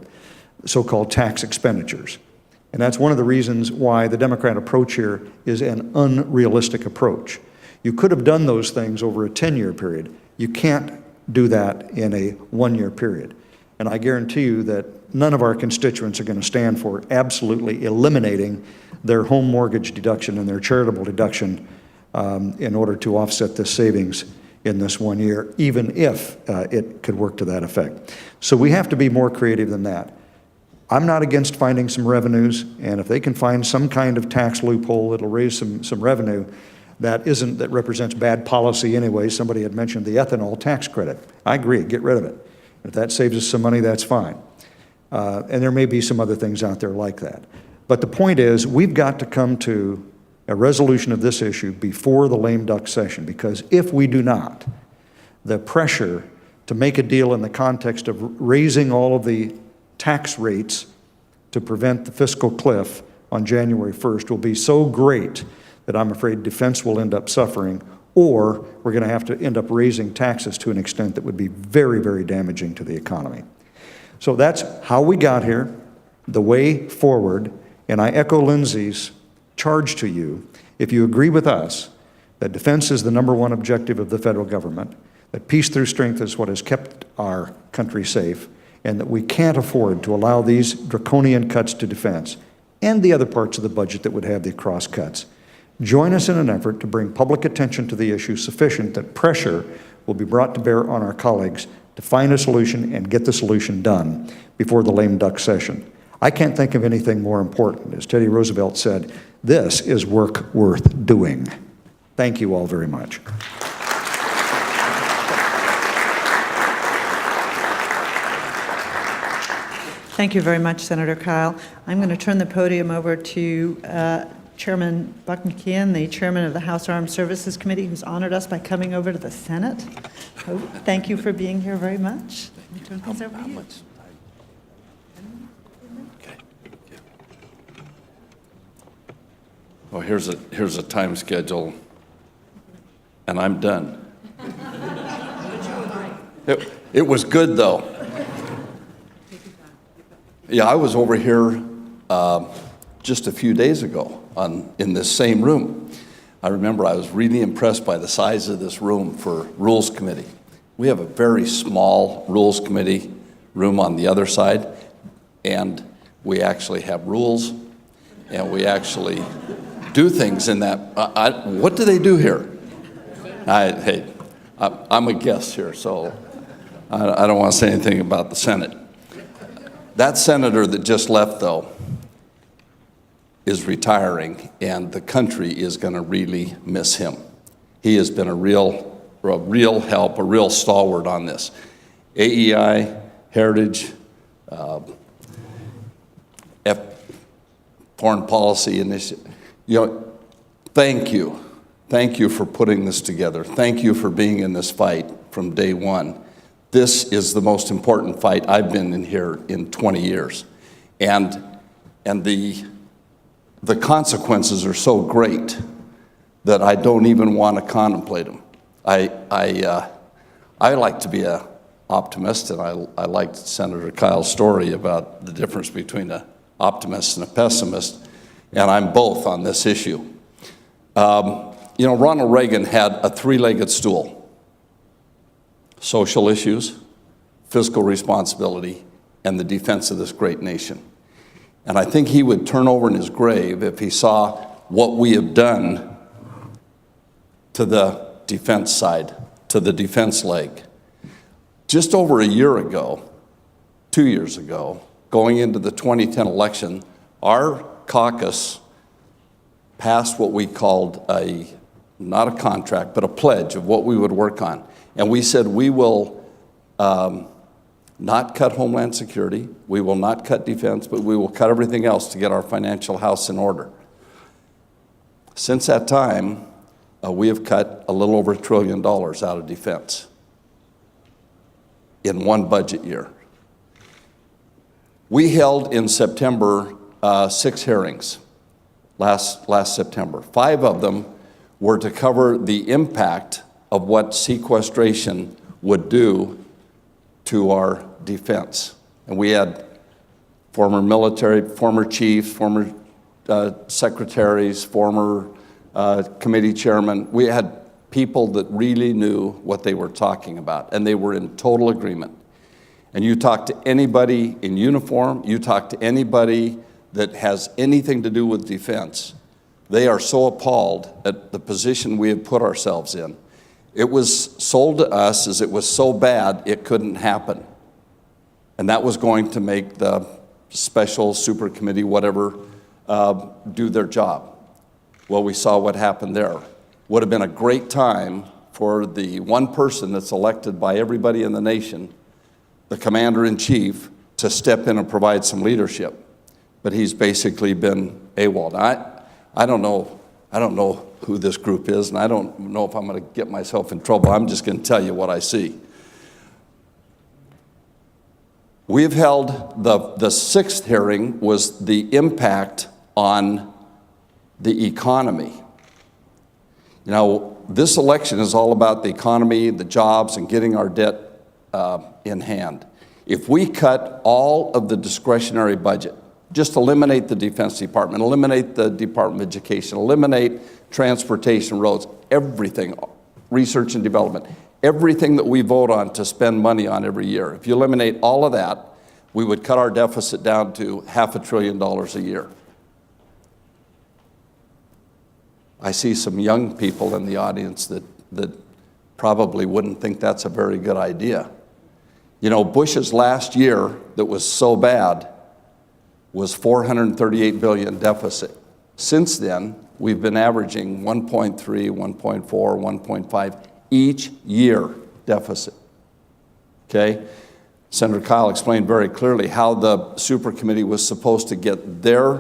Speaker 6: so-called tax expenditures. And that's one of the reasons why the Democrat approach here is an unrealistic approach. You could have done those things over a 10-year period. You can't do that in a 1-year period. And I guarantee you that none of our constituents are going to stand for absolutely eliminating their home mortgage deduction and their charitable deduction in order to offset this savings in this 1 year, even if it could work to that effect. So we have to be more creative than that. I'm not against finding some revenues, and if they can find some kind of tax loophole that'll raise some revenue that represents bad policy anyway. Somebody had mentioned the ethanol tax credit. I agree, get rid of it. If that saves us some money, that's fine. And there may be some other things out there like that. But the point is, we've got to come to a resolution of this issue before the lame duck session, because if we do not, the pressure to make a deal in the context of raising all of the tax rates to prevent the fiscal cliff on January 1st will be so great that I'm afraid defense will end up suffering, or we're going to have to end up raising taxes to an extent that would be very, very damaging to the economy. So that's how we got here, the way forward, and I echo Lindsey's charge to you. If you agree with us that defense is the #1 objective of the federal government, that peace through strength is what has kept our country safe, and that we can't afford to allow these draconian cuts to defense and the other parts of the budget that would have the cross cuts, join us in an effort to bring public attention to the issue sufficient that pressure will be brought to bear on our colleagues to find a solution and get the solution done before the lame duck session. I can't think of anything more important. As Teddy Roosevelt said, this is work worth doing. Thank you all very much.
Speaker 2: Thank you very much, Senator Kyl. I'm going to turn the podium over to Chairman Buck McKeon, the chairman of the House Armed Services Committee, who's honored us by coming over to the Senate. Thank you for being here very much. Let me turn things over to you.
Speaker 7: Well, here's a time schedule, and I'm done. It was good, though. Yeah, I was over here just a few days ago in this same room. I remember I was really impressed by the size of this room for Rules Committee. We have a very small Rules Committee room on the other side, and we actually have rules, and we actually do things in that. What do they do here? Hey, I'm a guest here, so I don't want to say anything about the Senate. That senator that just left, though, is retiring, and the country is going to really miss him. He has been a real help, a real stalwart on this. AEI, Heritage, Foreign Policy Initiative. Thank you. Thank you for putting this together. Thank you for being in this fight from day one. This is the most important fight I've been in here in 20 years. And the consequences are so great that I don't even want to contemplate them. I like to be a optimist, and I liked Senator Kyl's story about the difference between an optimist and a pessimist, and I'm both on this issue. You know, Ronald Reagan had a three-legged stool: social issues, fiscal responsibility, and the defense of this great nation. And I think he would turn over in his grave if he saw what we have done to the defense side, to the defense leg. Just over a year ago, 2 years ago, going into the 2010 election, our caucus passed what we called not a contract, but a pledge of what we would work on. And we said we will not cut Homeland Security, we will not cut defense, but we will cut everything else to get our financial house in order. Since that time, we have cut a little over $1 trillion out of defense in one budget year. We held in September 6 hearings last September. 5 of them were to cover the impact of what sequestration would do to our defense. And we had former military, former chiefs, former secretaries, former committee chairmen. We had people that really knew what they were talking about, and they were in total agreement. And you talk to anybody in uniform, you talk to anybody that has anything to do with defense, they are so appalled at the position we have put ourselves in. It was sold to us as it was so bad it couldn't happen. And that was going to make the special super committee, whatever, do their job. Well, we saw what happened there. Would have been a great time for the one person that's elected by everybody in the nation, the commander-in-chief, to step in and provide some leadership. But he's basically been AWOL. Now, I don't know who this group is, and I don't know if I'm going to get myself in trouble. I'm just going to tell you what I see. We've held the 6th hearing was the impact on the economy. You know, this election is all about the economy, the jobs, and getting our debt in hand. If we cut all of the discretionary budget, just eliminate the Defense Department, eliminate the Department of Education, eliminate transportation, roads, everything, research and development, everything that we vote on to spend money on every year. If you eliminate all of that, we would cut our deficit down to $500 billion a year. I see some young people in the audience that probably wouldn't think that's a very good idea. You know, Bush's last year that was so bad was $438 billion deficit. Since then, we've been averaging 1.3, 1.4, 1.5 each year deficit. Okay? Senator Kyl explained very clearly how the super committee was supposed to get their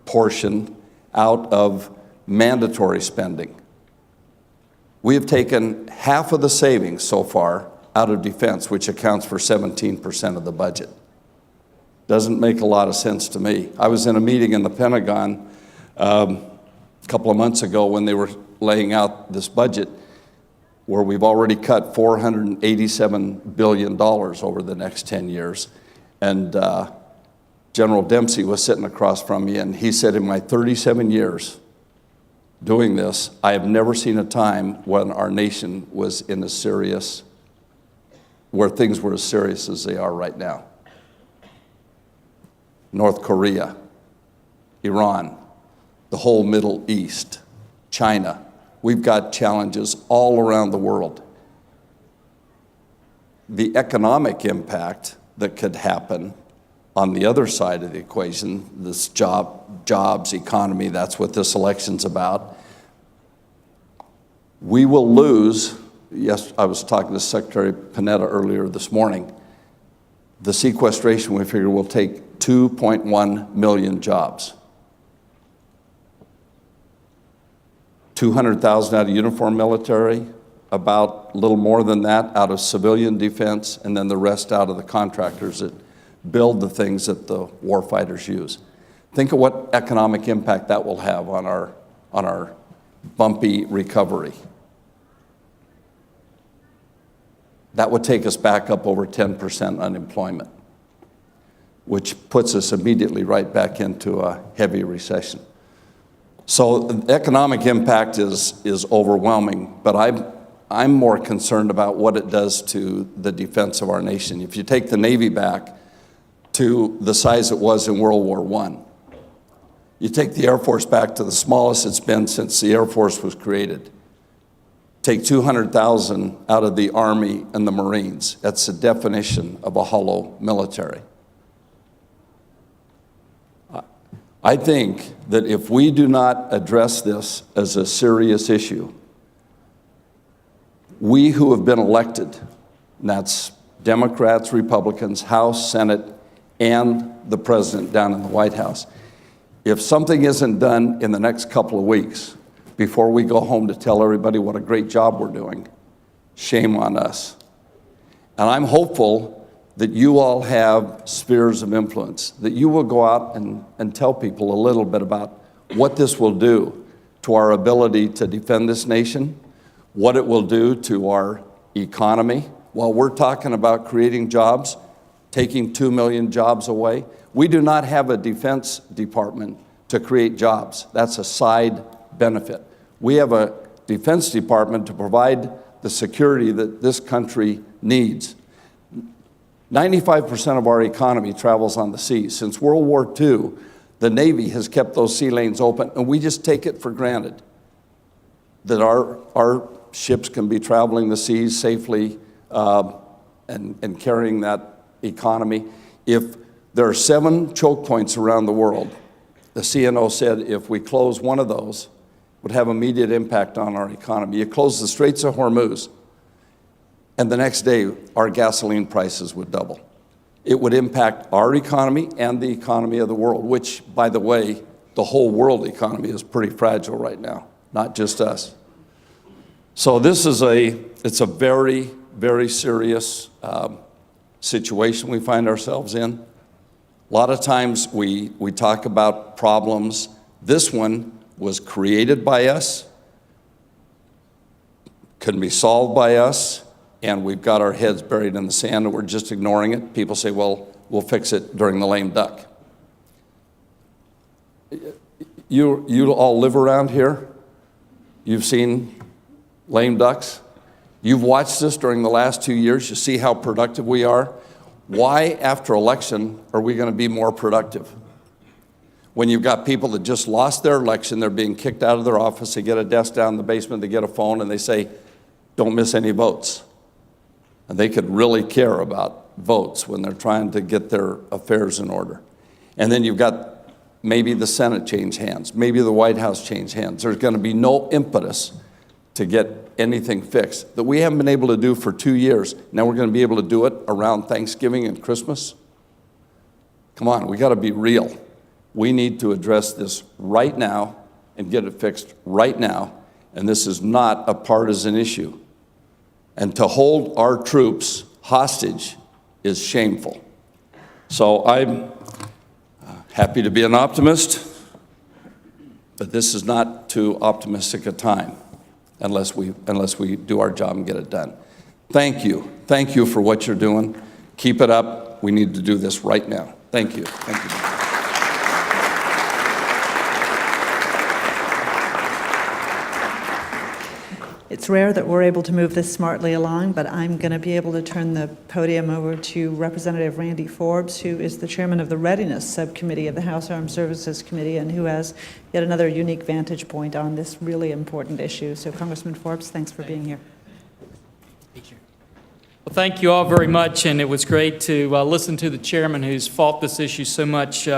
Speaker 7: portion out of mandatory spending. We have taken half of the savings so far out of defense, which accounts for 17% of the budget. Doesn't make a lot of sense to me. I was in a meeting in the Pentagon a couple of months ago when they were laying out this budget, where we've already cut $487 billion over the next 10 years. And General Dempsey was sitting across from me, and he said, in my 37 years doing this, I have never seen a time when our nation was in a serious, where things were as serious as they are right now. North Korea, Iran, the whole Middle East, China. We've got challenges all around the world. The economic impact that could happen on the other side of the equation, this jobs, economy, that's what this election's about. We will lose, yes, I was talking to Secretary Panetta earlier this morning, the sequestration we figure will take 2.1 million jobs. 200,000 out of uniform military, about a little more than that out of civilian defense, and then the rest out of the contractors that build the things that the warfighters use. Think of what economic impact that will have on our bumpy recovery. That would take us back up over 10% unemployment, which puts us immediately right back into a heavy recession. So the economic impact is overwhelming, but I'm more concerned about what it does to the defense of our nation. If you take the Navy back to the size it was in World War I, you take the Air Force back to the smallest it's been since the Air Force was created. Take 200,000 out of the Army and the Marines. That's the definition of a hollow military. I think that if we do not address this as a serious issue, we who have been elected, and that's Democrats, Republicans, House, Senate, and the President down in the White House, if something isn't done in the next couple of weeks, before we go home to tell everybody what a great job we're doing, shame on us. And I'm hopeful that you all have spheres of influence, that you will go out and tell people a little bit about what this will do to our ability to defend this nation, what it will do to our economy. While we're talking about creating jobs, taking 2 million jobs away, we do not have a Defense Department to create jobs. That's a side benefit. We have a Defense Department to provide the security that this country needs. 95% of our economy travels on the seas. Since World War II, the Navy has kept those sea lanes open, and we just take it for granted that our ships can be traveling the seas safely and carrying that economy. If there are 7 choke points around the world, the CNO said if we close one of those, would have immediate impact on our economy. You close the Straits of Hormuz, and the next day, our gasoline prices would double. It would impact our economy and the economy of the world, which, by the way, the whole world economy is pretty fragile right now, not just us. So this is it's a very, very serious situation we find ourselves in. A lot of times we talk about problems. This one was created by us, couldn't be solved by us, and we've got our heads buried in the sand and we're just ignoring it. People say, well, we'll fix it during the lame duck. You all live around here. You've seen lame ducks. You've watched this during the last 2 years. You see how productive we are. Why, after election, are we going to be more productive? When you've got people that just lost their election, they're being kicked out of their office, they get a desk down in the basement, they get a phone, and they say, don't miss any votes. And they could really care about votes when they're trying to get their affairs in order. And then you've got maybe the Senate change hands, maybe the White House change hands. There's going to be no impetus to get anything fixed that we haven't been able to do for 2 years. Now we're going to be able to do it around Thanksgiving and Christmas. Come on, we got to be real. We need to address this right now and get it fixed right now. And this is not a partisan issue. And to hold our troops hostage is shameful. So I'm happy to be an optimist, but this is not too optimistic a time unless we do our job and get it done. Thank you. Thank you for what you're doing. Keep it up. We need to do this right now. Thank you. Thank you.
Speaker 2: It's rare that we're able to move this smartly along, but I'm going to be able to turn the podium over to Representative Randy Forbes, who is the chairman of the Readiness Subcommittee of the House Armed Services Committee and who has yet another unique vantage point on this really important issue. So, Congressman Forbes, thanks for being here.
Speaker 8: Well, thank you all very much, and it was great to listen to the chairman who's fought this issue so much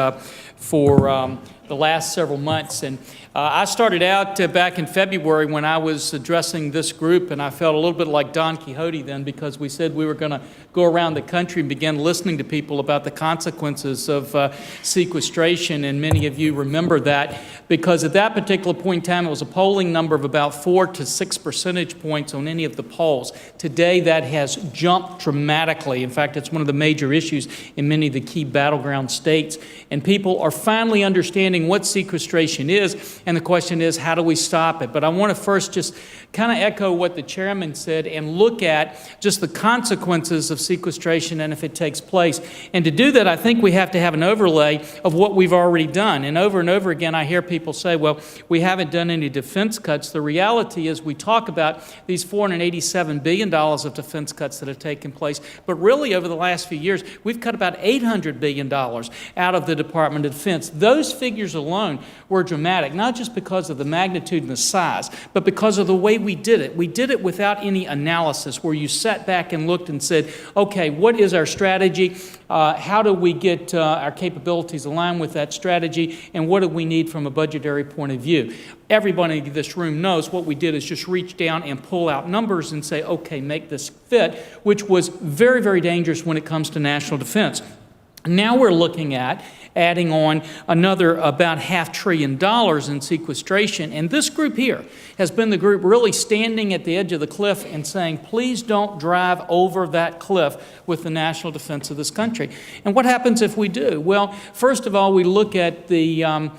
Speaker 8: for the last several months. And I started out back in February when I was addressing this group, and I felt a little bit like Don Quixote then, because we said we were going to go around the country and begin listening to people about the consequences of sequestration, and many of you remember that, because at that particular point in time it was a polling number of about 4 to 6 percentage points on any of the polls. Today that has jumped dramatically. In fact, it's one of the major issues in many of the key battleground states, and people are finally understanding what sequestration is. and the question is, how do we stop it? But I want to first just kind of echo what the chairman said and look at just the consequences of sequestration and if it takes place. And to do that, I think we have to have an overlay of what we've already done. And over again, I hear people say, well, we haven't done any defense cuts. The reality is we talk about these $487 billion of defense cuts that have taken place, but really over the last few years, we've cut about $800 billion out of the Department of Defense. Those figures alone were dramatic, not just because of the magnitude and the size, but because of the way we did it. We did it without any analysis, where you sat back and looked and said, okay, what is our strategy? How do we get our capabilities aligned with that strategy? And what do we need from a budgetary point of view? Everybody in this room knows what we did is just reach down and pull out numbers and say, okay, make this fit, which was very, very dangerous when it comes to national defense. Now we're looking at adding on another about $500 billion in sequestration. And this group here has been the group really standing at the edge of the cliff and saying, please don't drive over that cliff with the national defense of this country. And what happens if we do? Well, first of all, we look at the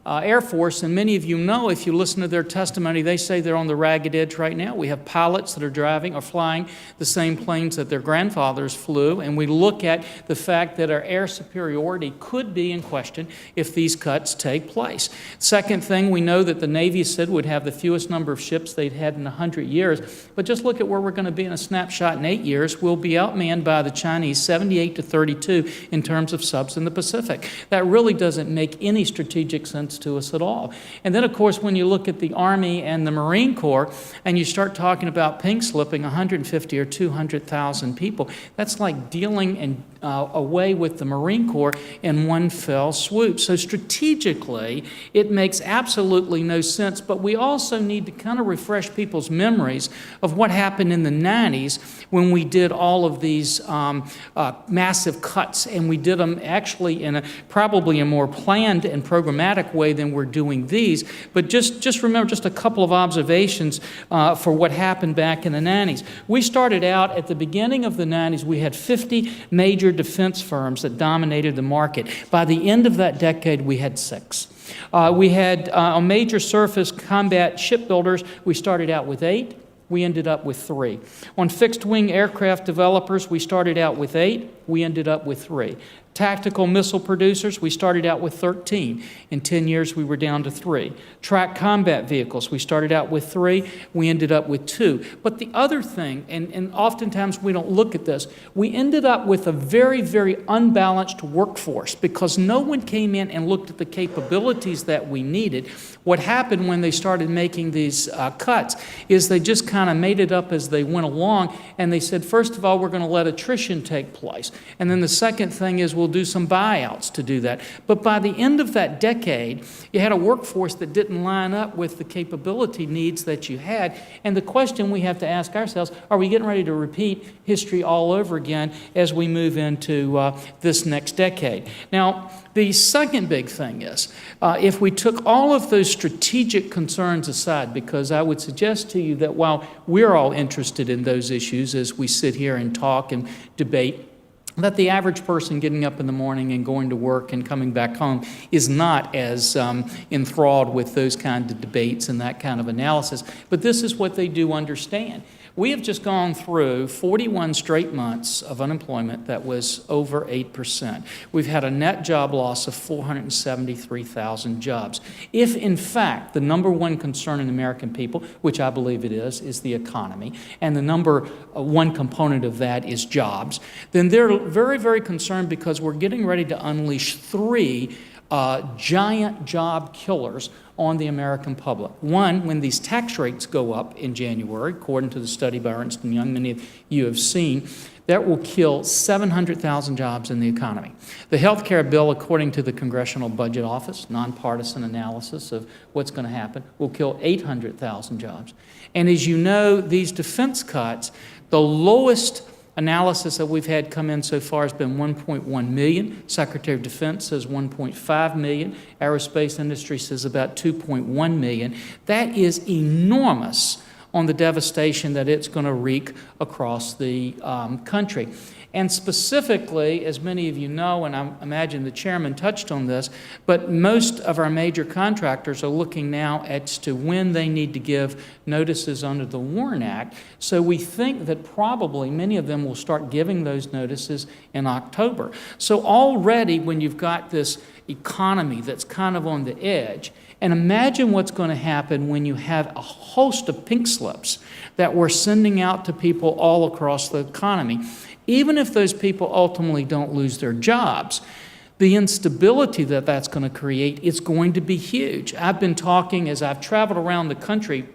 Speaker 8: Air Force, and many of you know, if you listen to their testimony, they say they're on the ragged edge right now. We have pilots that are driving or flying the same planes that their grandfathers flew, and we look at the fact that our air superiority could be in question if these cuts take place. Second thing, we know that the Navy said would have the fewest number of ships they'd had in 100 years, but just look at where we're going to be in a snapshot in 8 years. We'll be outmanned by the Chinese 78-32 in terms of subs in the Pacific. That really doesn't make any strategic sense to us at all. And then, of course, when you look at the Army and the Marine Corps and you start talking about pink slipping 150 or 200,000 people, that's like dealing and away with the Marine Corps in one fell swoop. So strategically, it makes absolutely no sense, but we also need to kind of refresh people's memories of what happened in the 90s when we did all of these massive cuts, and we did them actually in probably a more planned and programmatic way than we're doing these. But just remember just a couple of observations for what happened back in the 90s. We started out at the beginning of the 90s, we had 50 major defense firms that dominated the market. By the end of that decade, we had 6. We had major surface combat shipbuilders. We started out with 8. We ended up with 3. On fixed-wing aircraft developers, we started out with 8. We ended up with 3. Tactical missile producers, we started out with 13. In 10 years, we were down to 3. Tracked combat vehicles, we started out with 3. We ended up with 2. But the other thing, and oftentimes we don't look at this, we ended up with a very, very unbalanced workforce because no one came in and looked at the capabilities that we needed. What happened when they started making these cuts is they just kind of made it up as they went along, and they said, first of all, we're going to let attrition take place. And then the second thing is we'll do some buyouts to do that. But by the end of that decade, you had a workforce that didn't line up with the capability needs that you had. And the question we have to ask ourselves, are we getting ready to repeat history all over again as we move into this next decade? Now, the second big thing is, if we took all of those strategic concerns aside, because I would suggest to you that while we're all interested in those issues as we sit here and talk and debate, that the average person getting up in the morning and going to work and coming back home is not as enthralled with those kind of debates and that kind of analysis. But this is what they do understand. We have just gone through 41 straight months of unemployment that was over 8%. We've had a net job loss of 473,000 jobs. If, in fact, the number one concern in American people, which I believe it is the economy, and the number one component of that is jobs, then they're very, very concerned because we're getting ready to unleash 3 giant job killers on the American public. One, when these tax rates go up in January, according to the study by Ernst & Young, many of you have seen, that will kill 700,000 jobs in the economy. The health care bill, according to the Congressional Budget Office, nonpartisan analysis of what's going to happen, will kill 800,000 jobs. And as you know, these defense cuts, the lowest analysis that we've had come in so far has been 1.1 million. Secretary of Defense says 1.5 million. Aerospace industry says about 2.1 million. That is enormous on the devastation that it's going to wreak across the country. And specifically, as many of you know, and I imagine the chairman touched on this, but most of our major contractors are looking now as to when they need to give notices under the WARN Act. So we think that probably many of them will start giving those notices in October. So already when you've got this economy that's kind of on the edge, and imagine what's going to happen when you have a host of pink slips that we're sending out to people all across the economy. Even if those people ultimately don't lose their jobs, the instability that that's going to create is going to be huge. I've been talking, as I've traveled around the country,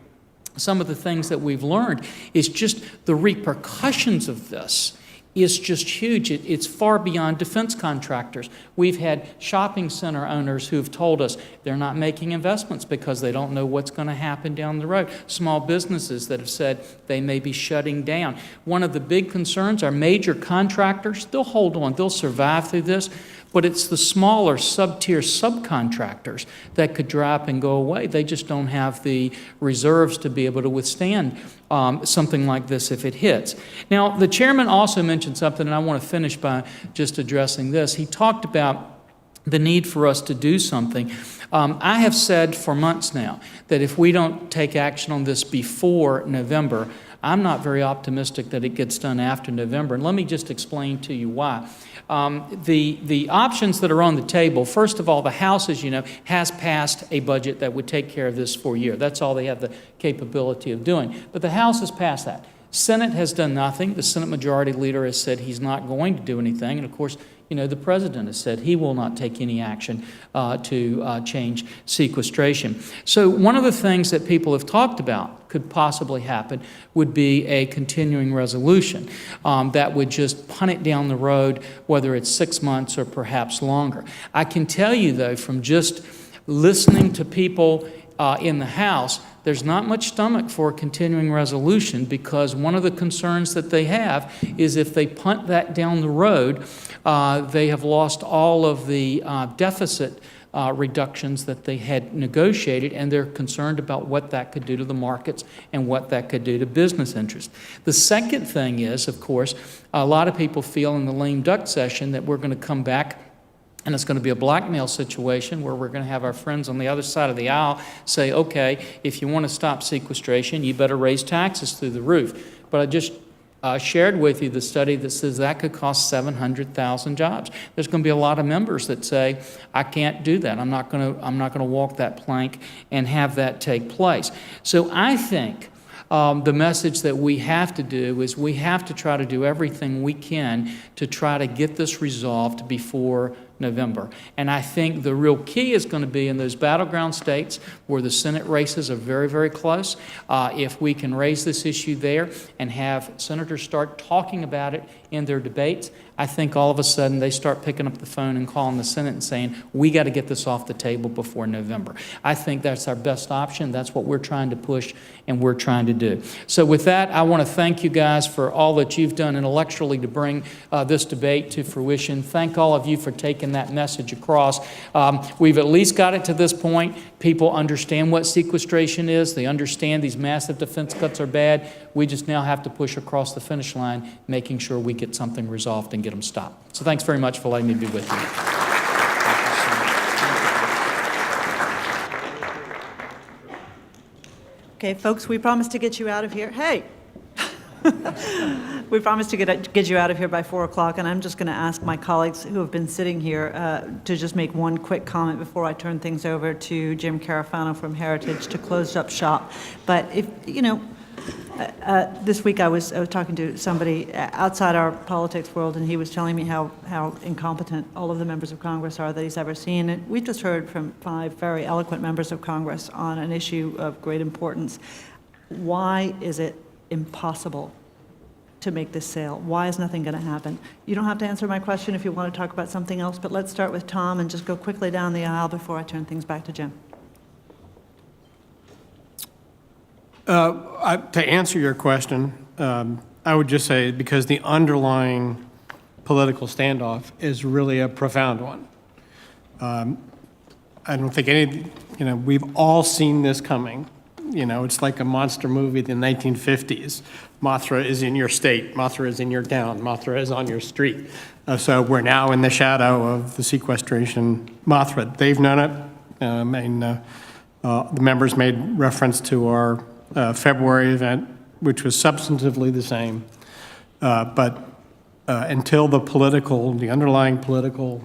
Speaker 8: some of the things that we've learned is just the repercussions of this is just huge. It's far beyond defense contractors. We've had shopping center owners who've told us they're not making investments because they don't know what's going to happen down the road. Small businesses that have said they may be shutting down. One of the big concerns are major contractors. They'll hold on. They'll survive through this. But it's the smaller sub-tier subcontractors that could drop and go away. They just don't have the reserves to be able to withstand something like this if it hits. Now, the chairman also mentioned something, and I want to finish by just addressing this. He talked about the need for us to do something. I have said for months now that if we don't take action on this before November, I'm not very optimistic that it gets done after November. And let me just explain to you why. The options that are on the table, first of all, the House, as you know, has passed a budget that would take care of this for a year. That's all they have the capability of doing. But the House has passed that. Senate has done nothing. The Senate Majority Leader has said he's not going to do anything. And of course, you know, the President has said he will not take any action to change sequestration. So one of the things that people have talked about could possibly happen would be a continuing resolution that would just punt it down the road, whether it's 6 months or perhaps longer. I can tell you, though, from just listening to people in the House, there's not much stomach for a continuing resolution because one of the concerns that they have is if they punt that down the road, they have lost all of the deficit reductions that they had negotiated, and they're concerned about what that could do to the markets and what that could do to business interests. The second thing is, of course, a lot of people feel in the lame duck session that we're going to come back and it's going to be a blackmail situation where we're going to have our friends on the other side of the aisle say, okay, if you want to stop sequestration, you better raise taxes through the roof. But I just shared with you the study that says that could cost 700,000 jobs. There's going to be a lot of members that say, I can't do that. I'm not going to walk that plank and have that take place. So I think the message that we have to do is we have to try to do everything we can to try to get this resolved before November. And I think the real key is going to be in those battleground states where the Senate races are very, very close. If we can raise this issue there and have senators start talking about it in their debates, I think all of a sudden they start picking up the phone and calling the Senate and saying, we got to get this off the table before November. I think that's our best option. That's what we're trying to push and we're trying to do. So with that, I want to thank you guys for all that you've done intellectually to bring this debate to fruition. Thank all of you for taking that message across. We've at least got it to this point. People understand what sequestration is. They understand these massive defense cuts are bad. We just now have to push across the finish line, making sure we get something resolved and get them stopped. So thanks very much for letting me be with you.
Speaker 2: Okay, folks, we promised to get you out of here. Hey! We promised to get you out of here by 4 o'clock, and I'm just going to ask my colleagues who have been sitting here to just make one quick comment before I turn things over to Jim Carafano from Heritage to close up shop. But if, you know, this week I was talking to somebody outside our politics world, and he was telling me how incompetent all of the members of Congress are that he's ever seen. And we've just heard from 5 very eloquent members of Congress on an issue of great importance. Why is it impossible to make this sale? Why is nothing going to happen? You don't have to answer my question if you want to talk about something else, but let's start with Tom and just go quickly down the aisle before I turn things back to Jim.
Speaker 9: To answer your question, I would just say because the underlying political standoff is really a profound one. I don't think we've all seen this coming. It's like a monster movie in the 1950s. Mothra is in your state, Mothra is in your town, Mothra is on your street. So we're now in the shadow of the sequestration Mothra. They've known it, the members made reference to our February event, which was substantively the same. But until the underlying political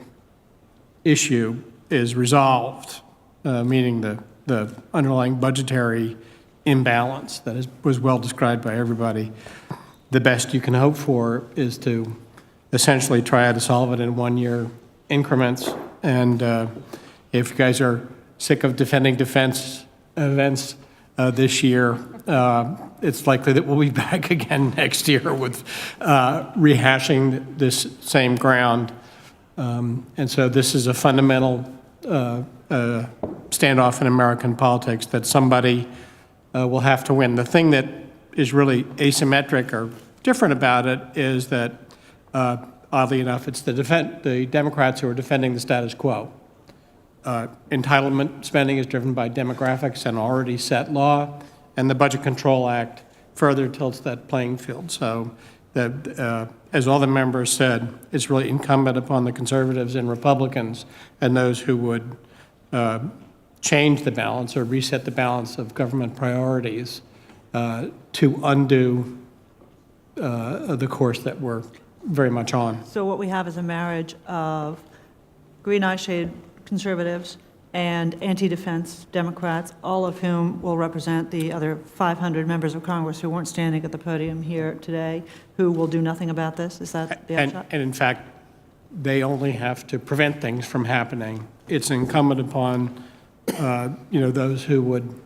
Speaker 9: issue is resolved, meaning the underlying budgetary imbalance that was well described by everybody, the best you can hope for is to essentially try to solve it in one-year increments. And if you guys are sick of defending defense events this year, it's likely that we'll be back again next year with rehashing this same ground. And so this is a fundamental standoff in American politics that somebody will have to win. The thing that is really asymmetric or different about it is that, oddly enough, it's the Democrats who are defending the status quo. Entitlement spending is driven by demographics and already set law, and the Budget Control Act further tilts that playing field. So, as all the members said, it's really incumbent upon the conservatives and Republicans and those who would change the balance or reset the balance of government priorities to undo the course that we're very much on.
Speaker 2: So what we have is a marriage of green eyeshade conservatives and anti-defense Democrats, all of whom will represent the other 500 members of Congress who weren't standing at the podium here today, who will do nothing about this. Is that the upshot?
Speaker 9: And in fact, they only have to prevent things from happening. It's incumbent upon those who would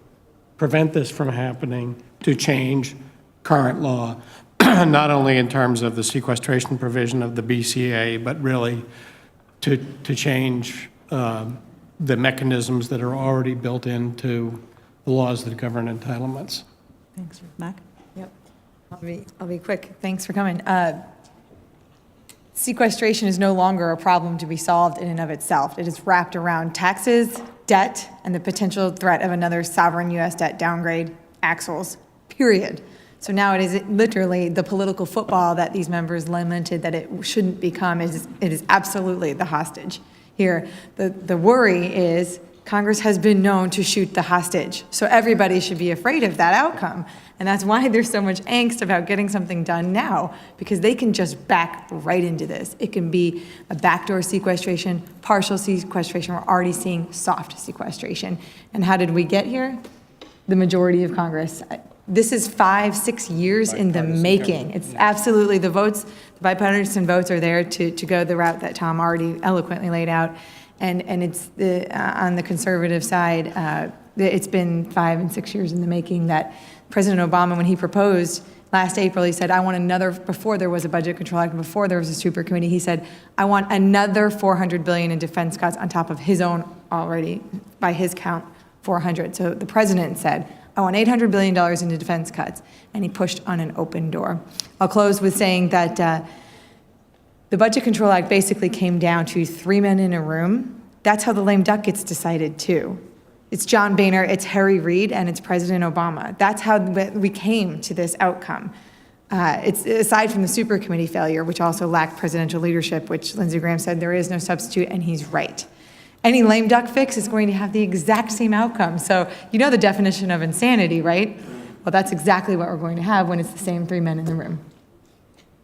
Speaker 9: prevent this from happening to change current law, not only in terms of the sequestration provision of the BCA, but really to change the mechanisms that are already built into the laws that govern entitlements.
Speaker 2: Thanks. Mac?
Speaker 10: Yep. I'll be quick. Thanks for coming. Sequestration is no longer a problem to be solved in and of itself. It is wrapped around taxes, debt, and the potential threat of another sovereign U.S. debt downgrade, axles, period. So now it is literally the political football that these members lamented that it shouldn't become. It is absolutely the hostage here. The worry is Congress has been known to shoot the hostage. So everybody should be afraid of that outcome. And that's why there's so much angst about getting something done now, because they can just back right into this. It can be a backdoor sequestration, partial sequestration. We're already seeing soft sequestration. And how did we get here? The majority of Congress. This is 5-6 years in the making. It's absolutely the votes, the bipartisan votes are there to go the route that Tom already eloquently laid out. And it's on the conservative side, it's been 5 and 6 years in the making that President Obama, when he proposed last April, he said, I want another, before there was a Budget Control Act, before there was a super committee, he said, I want another $400 billion in defense cuts on top of his own already, by his count, 400. So the president said, I want $800 billion into defense cuts, and he pushed on an open door. I'll close with saying that the Budget Control Act basically came down to 3 men in a room. That's how the lame duck gets decided, too. It's John Boehner, it's Harry Reid, and it's President Obama. That's how we came to this outcome. It's aside from the super committee failure, which also lacked presidential leadership, which Lindsey Graham said there is no substitute, and he's right. Any lame duck fix is going to have the exact same outcome. So you know the definition of insanity, right? Well, that's exactly what we're going to have when it's the same 3 men in the room.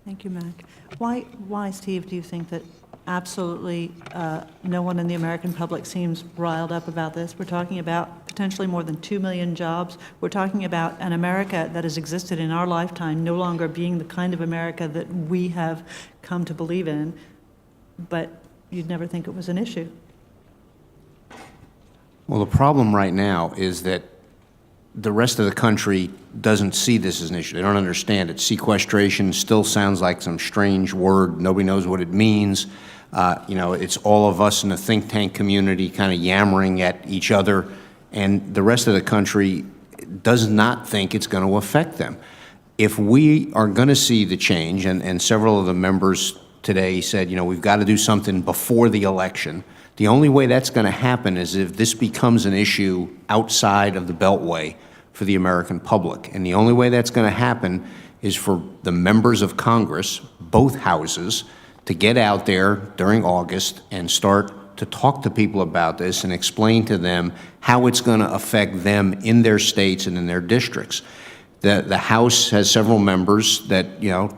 Speaker 2: Thank you, Mac. Why, Steve, do you think that absolutely no one in the American public seems riled up about this? We're talking about potentially more than 2 million jobs. We're talking about an America that has existed in our lifetime no longer being the kind of America that we have come to believe in, but you'd never think it was an issue.
Speaker 11: Well, the problem right now is that the rest of the country doesn't see this as an issue. They don't understand it. Sequestration still sounds like some strange word. Nobody knows what it means. It's all of us in the think tank community kind of yammering at each other, and the rest of the country does not think it's going to affect them. If we are going to see the change, and several of the members today said, we've got to do something before the election, the only way that's going to happen is if this becomes an issue outside of the Beltway for the American public. And the only way that's going to happen is for the members of Congress, both houses, to get out there during August and start to talk to people about this and explain to them how it's going to affect them in their states and in their districts. The House has several members that, you know,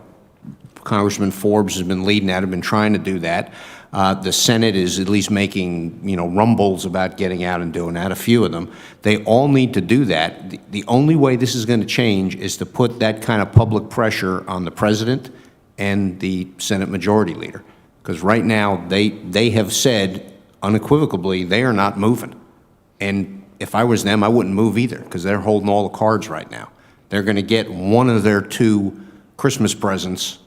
Speaker 11: Congressman Forbes has been leading that, have been trying to do that. The Senate is at least making, you know, rumbles about getting out and doing that, a few of them. They all need to do that. The only way this is going to change is to put that kind of public pressure on the president and the Senate Majority Leader. Because right now, they have said unequivocally they are not moving. And if I was them, I wouldn't move either, because they're holding all the cards right now. They're going to get one of their two Christmas presents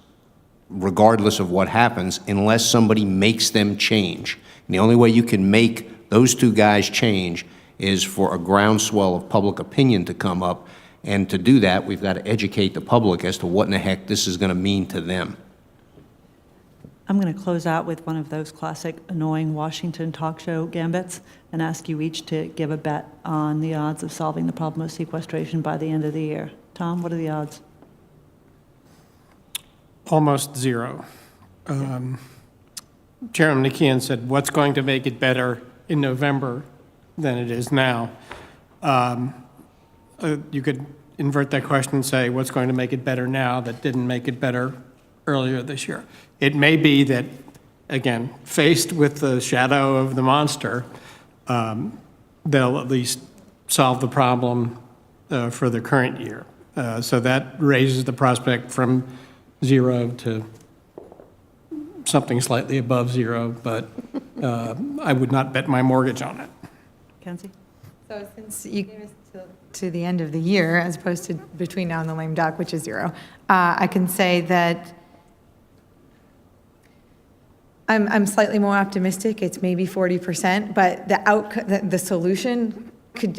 Speaker 11: regardless of what happens, unless somebody makes them change. And the only way you can make those two guys change is for a groundswell of public opinion to come up. And to do that, we've got to educate the public as to what in the heck this is going to mean to them.
Speaker 2: I'm going to close out with one of those classic annoying Washington talk show gambits and ask you each to give a bet on the odds of solving the problem of sequestration by the end of the year. Tom, what are the odds?
Speaker 9: Almost zero. Chairman McKeon said, what's going to make it better in November than it is now? You could invert that question and say, what's going to make it better now that didn't make it better earlier this year? It may be that, again, faced with the shadow of the monster, they'll at least solve the problem for the current year. So that raises the prospect from 0 to something slightly above 0, but I would not bet my mortgage on it.
Speaker 2: Kenzie?
Speaker 10: So since you gave us to the end of the year, as opposed to between now and the lame duck, which is 0, I can say that I'm slightly more optimistic. It's maybe 40%, but the solution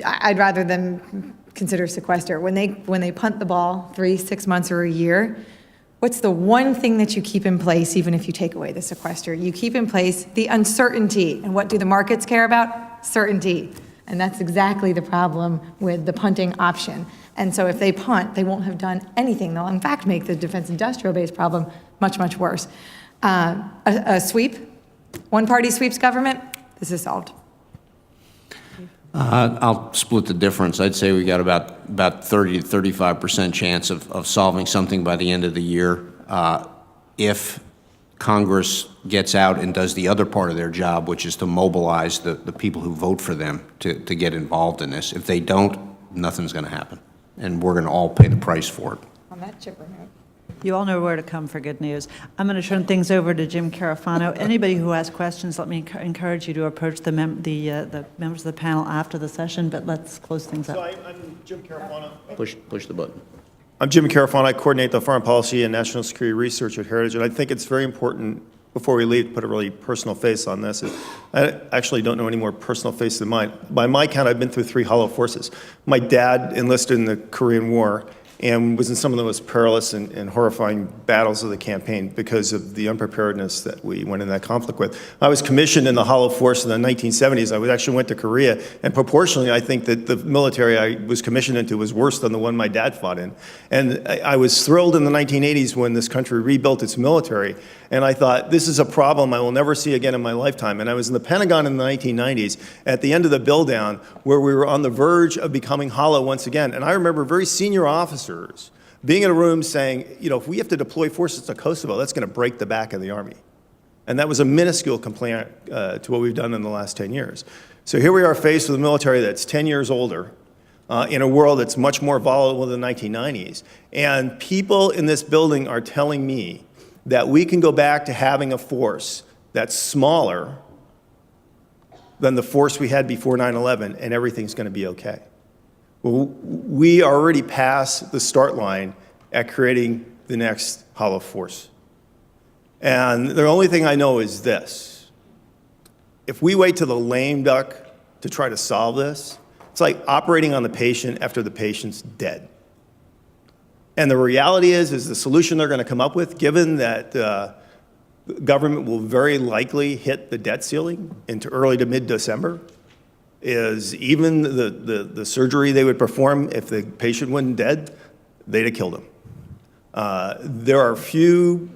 Speaker 10: I'd rather them consider sequester. When they punt the ball 3, 6 months, or a year, what's the one thing that you keep in place, even if you take away the sequester? You keep in place the uncertainty. And what do the markets care about? Certainty. And that's exactly the problem with the punting option. And so if they punt, they won't have done anything. They'll, in fact, make the defense industrial base problem much, much worse. A sweep, one-party sweeps government, this is solved.
Speaker 11: I'll split the difference. I'd say we got about 30 to 35% chance of solving something by the end of the year if Congress gets out and does the other part of their job, which is to mobilize the people who vote for them to get involved in this. If they don't, nothing's going to happen, and we're going to all pay the price for it.
Speaker 10: On that chipper note.
Speaker 2: You all know where to come for good news. I'm going to turn things over to Jim Carafano. Anybody who has questions, let me encourage you to approach the members of the panel after the session, but let's close things up.
Speaker 12: So I'm Jim Carafano.
Speaker 11: Push the button.
Speaker 12: I'm Jim Carafano. I coordinate the foreign policy and national security research at Heritage, and I think it's very important, before we leave, to put a really personal face on this. I actually don't know any more personal face than mine. By my count, I've been through 3 hollow forces. My dad enlisted in the Korean War and was in some of the most perilous and horrifying battles of the campaign because of the unpreparedness that we went in that conflict with. I was commissioned in the hollow force in the 1970s. I actually went to Korea, and proportionally, I think that the military I was commissioned into was worse than the one my dad fought in. And I was thrilled in the 1980s when this country rebuilt its military, and I thought, this is a problem I will never see again in my lifetime. And I was in the Pentagon in the 1990s at the end of the build down where we were on the verge of becoming hollow once again. And I remember very senior officers being in a room saying, you know, if we have to deploy forces to Kosovo, that's going to break the back of the Army. And that was a minuscule complaint to what we've done in the last 10 years. So here we are faced with a military that's 10 years older in a world that's much more volatile than the 1990s. And people in this building are telling me that we can go back to having a force that's smaller than the force we had before 9/11, and everything's going to be okay. Well, we are already past the start line at creating the next hollow force. And the only thing I know is this. If we wait till the lame duck to try to solve this, it's like operating on the patient after the patient's dead. And the reality is the solution they're going to come up with, given that the government will very likely hit the debt ceiling into early to mid-December, is even the surgery they would perform, if the patient wasn't dead, they'd have killed him. There are few,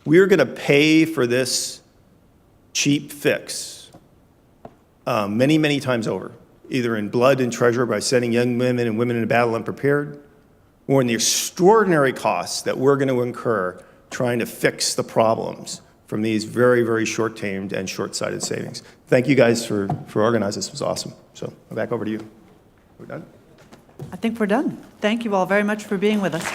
Speaker 12: we're going to pay for this cheap fix many, many times over, either in blood and treasure by sending young women and women into battle unprepared, or in the extraordinary costs that we're going to incur trying to fix the problems from these very, very short-tamed and short-sighted savings. Thank you guys for organizing this. It was awesome. So back over to you. We're done?
Speaker 2: I think we're done. Thank you all very much for being with us.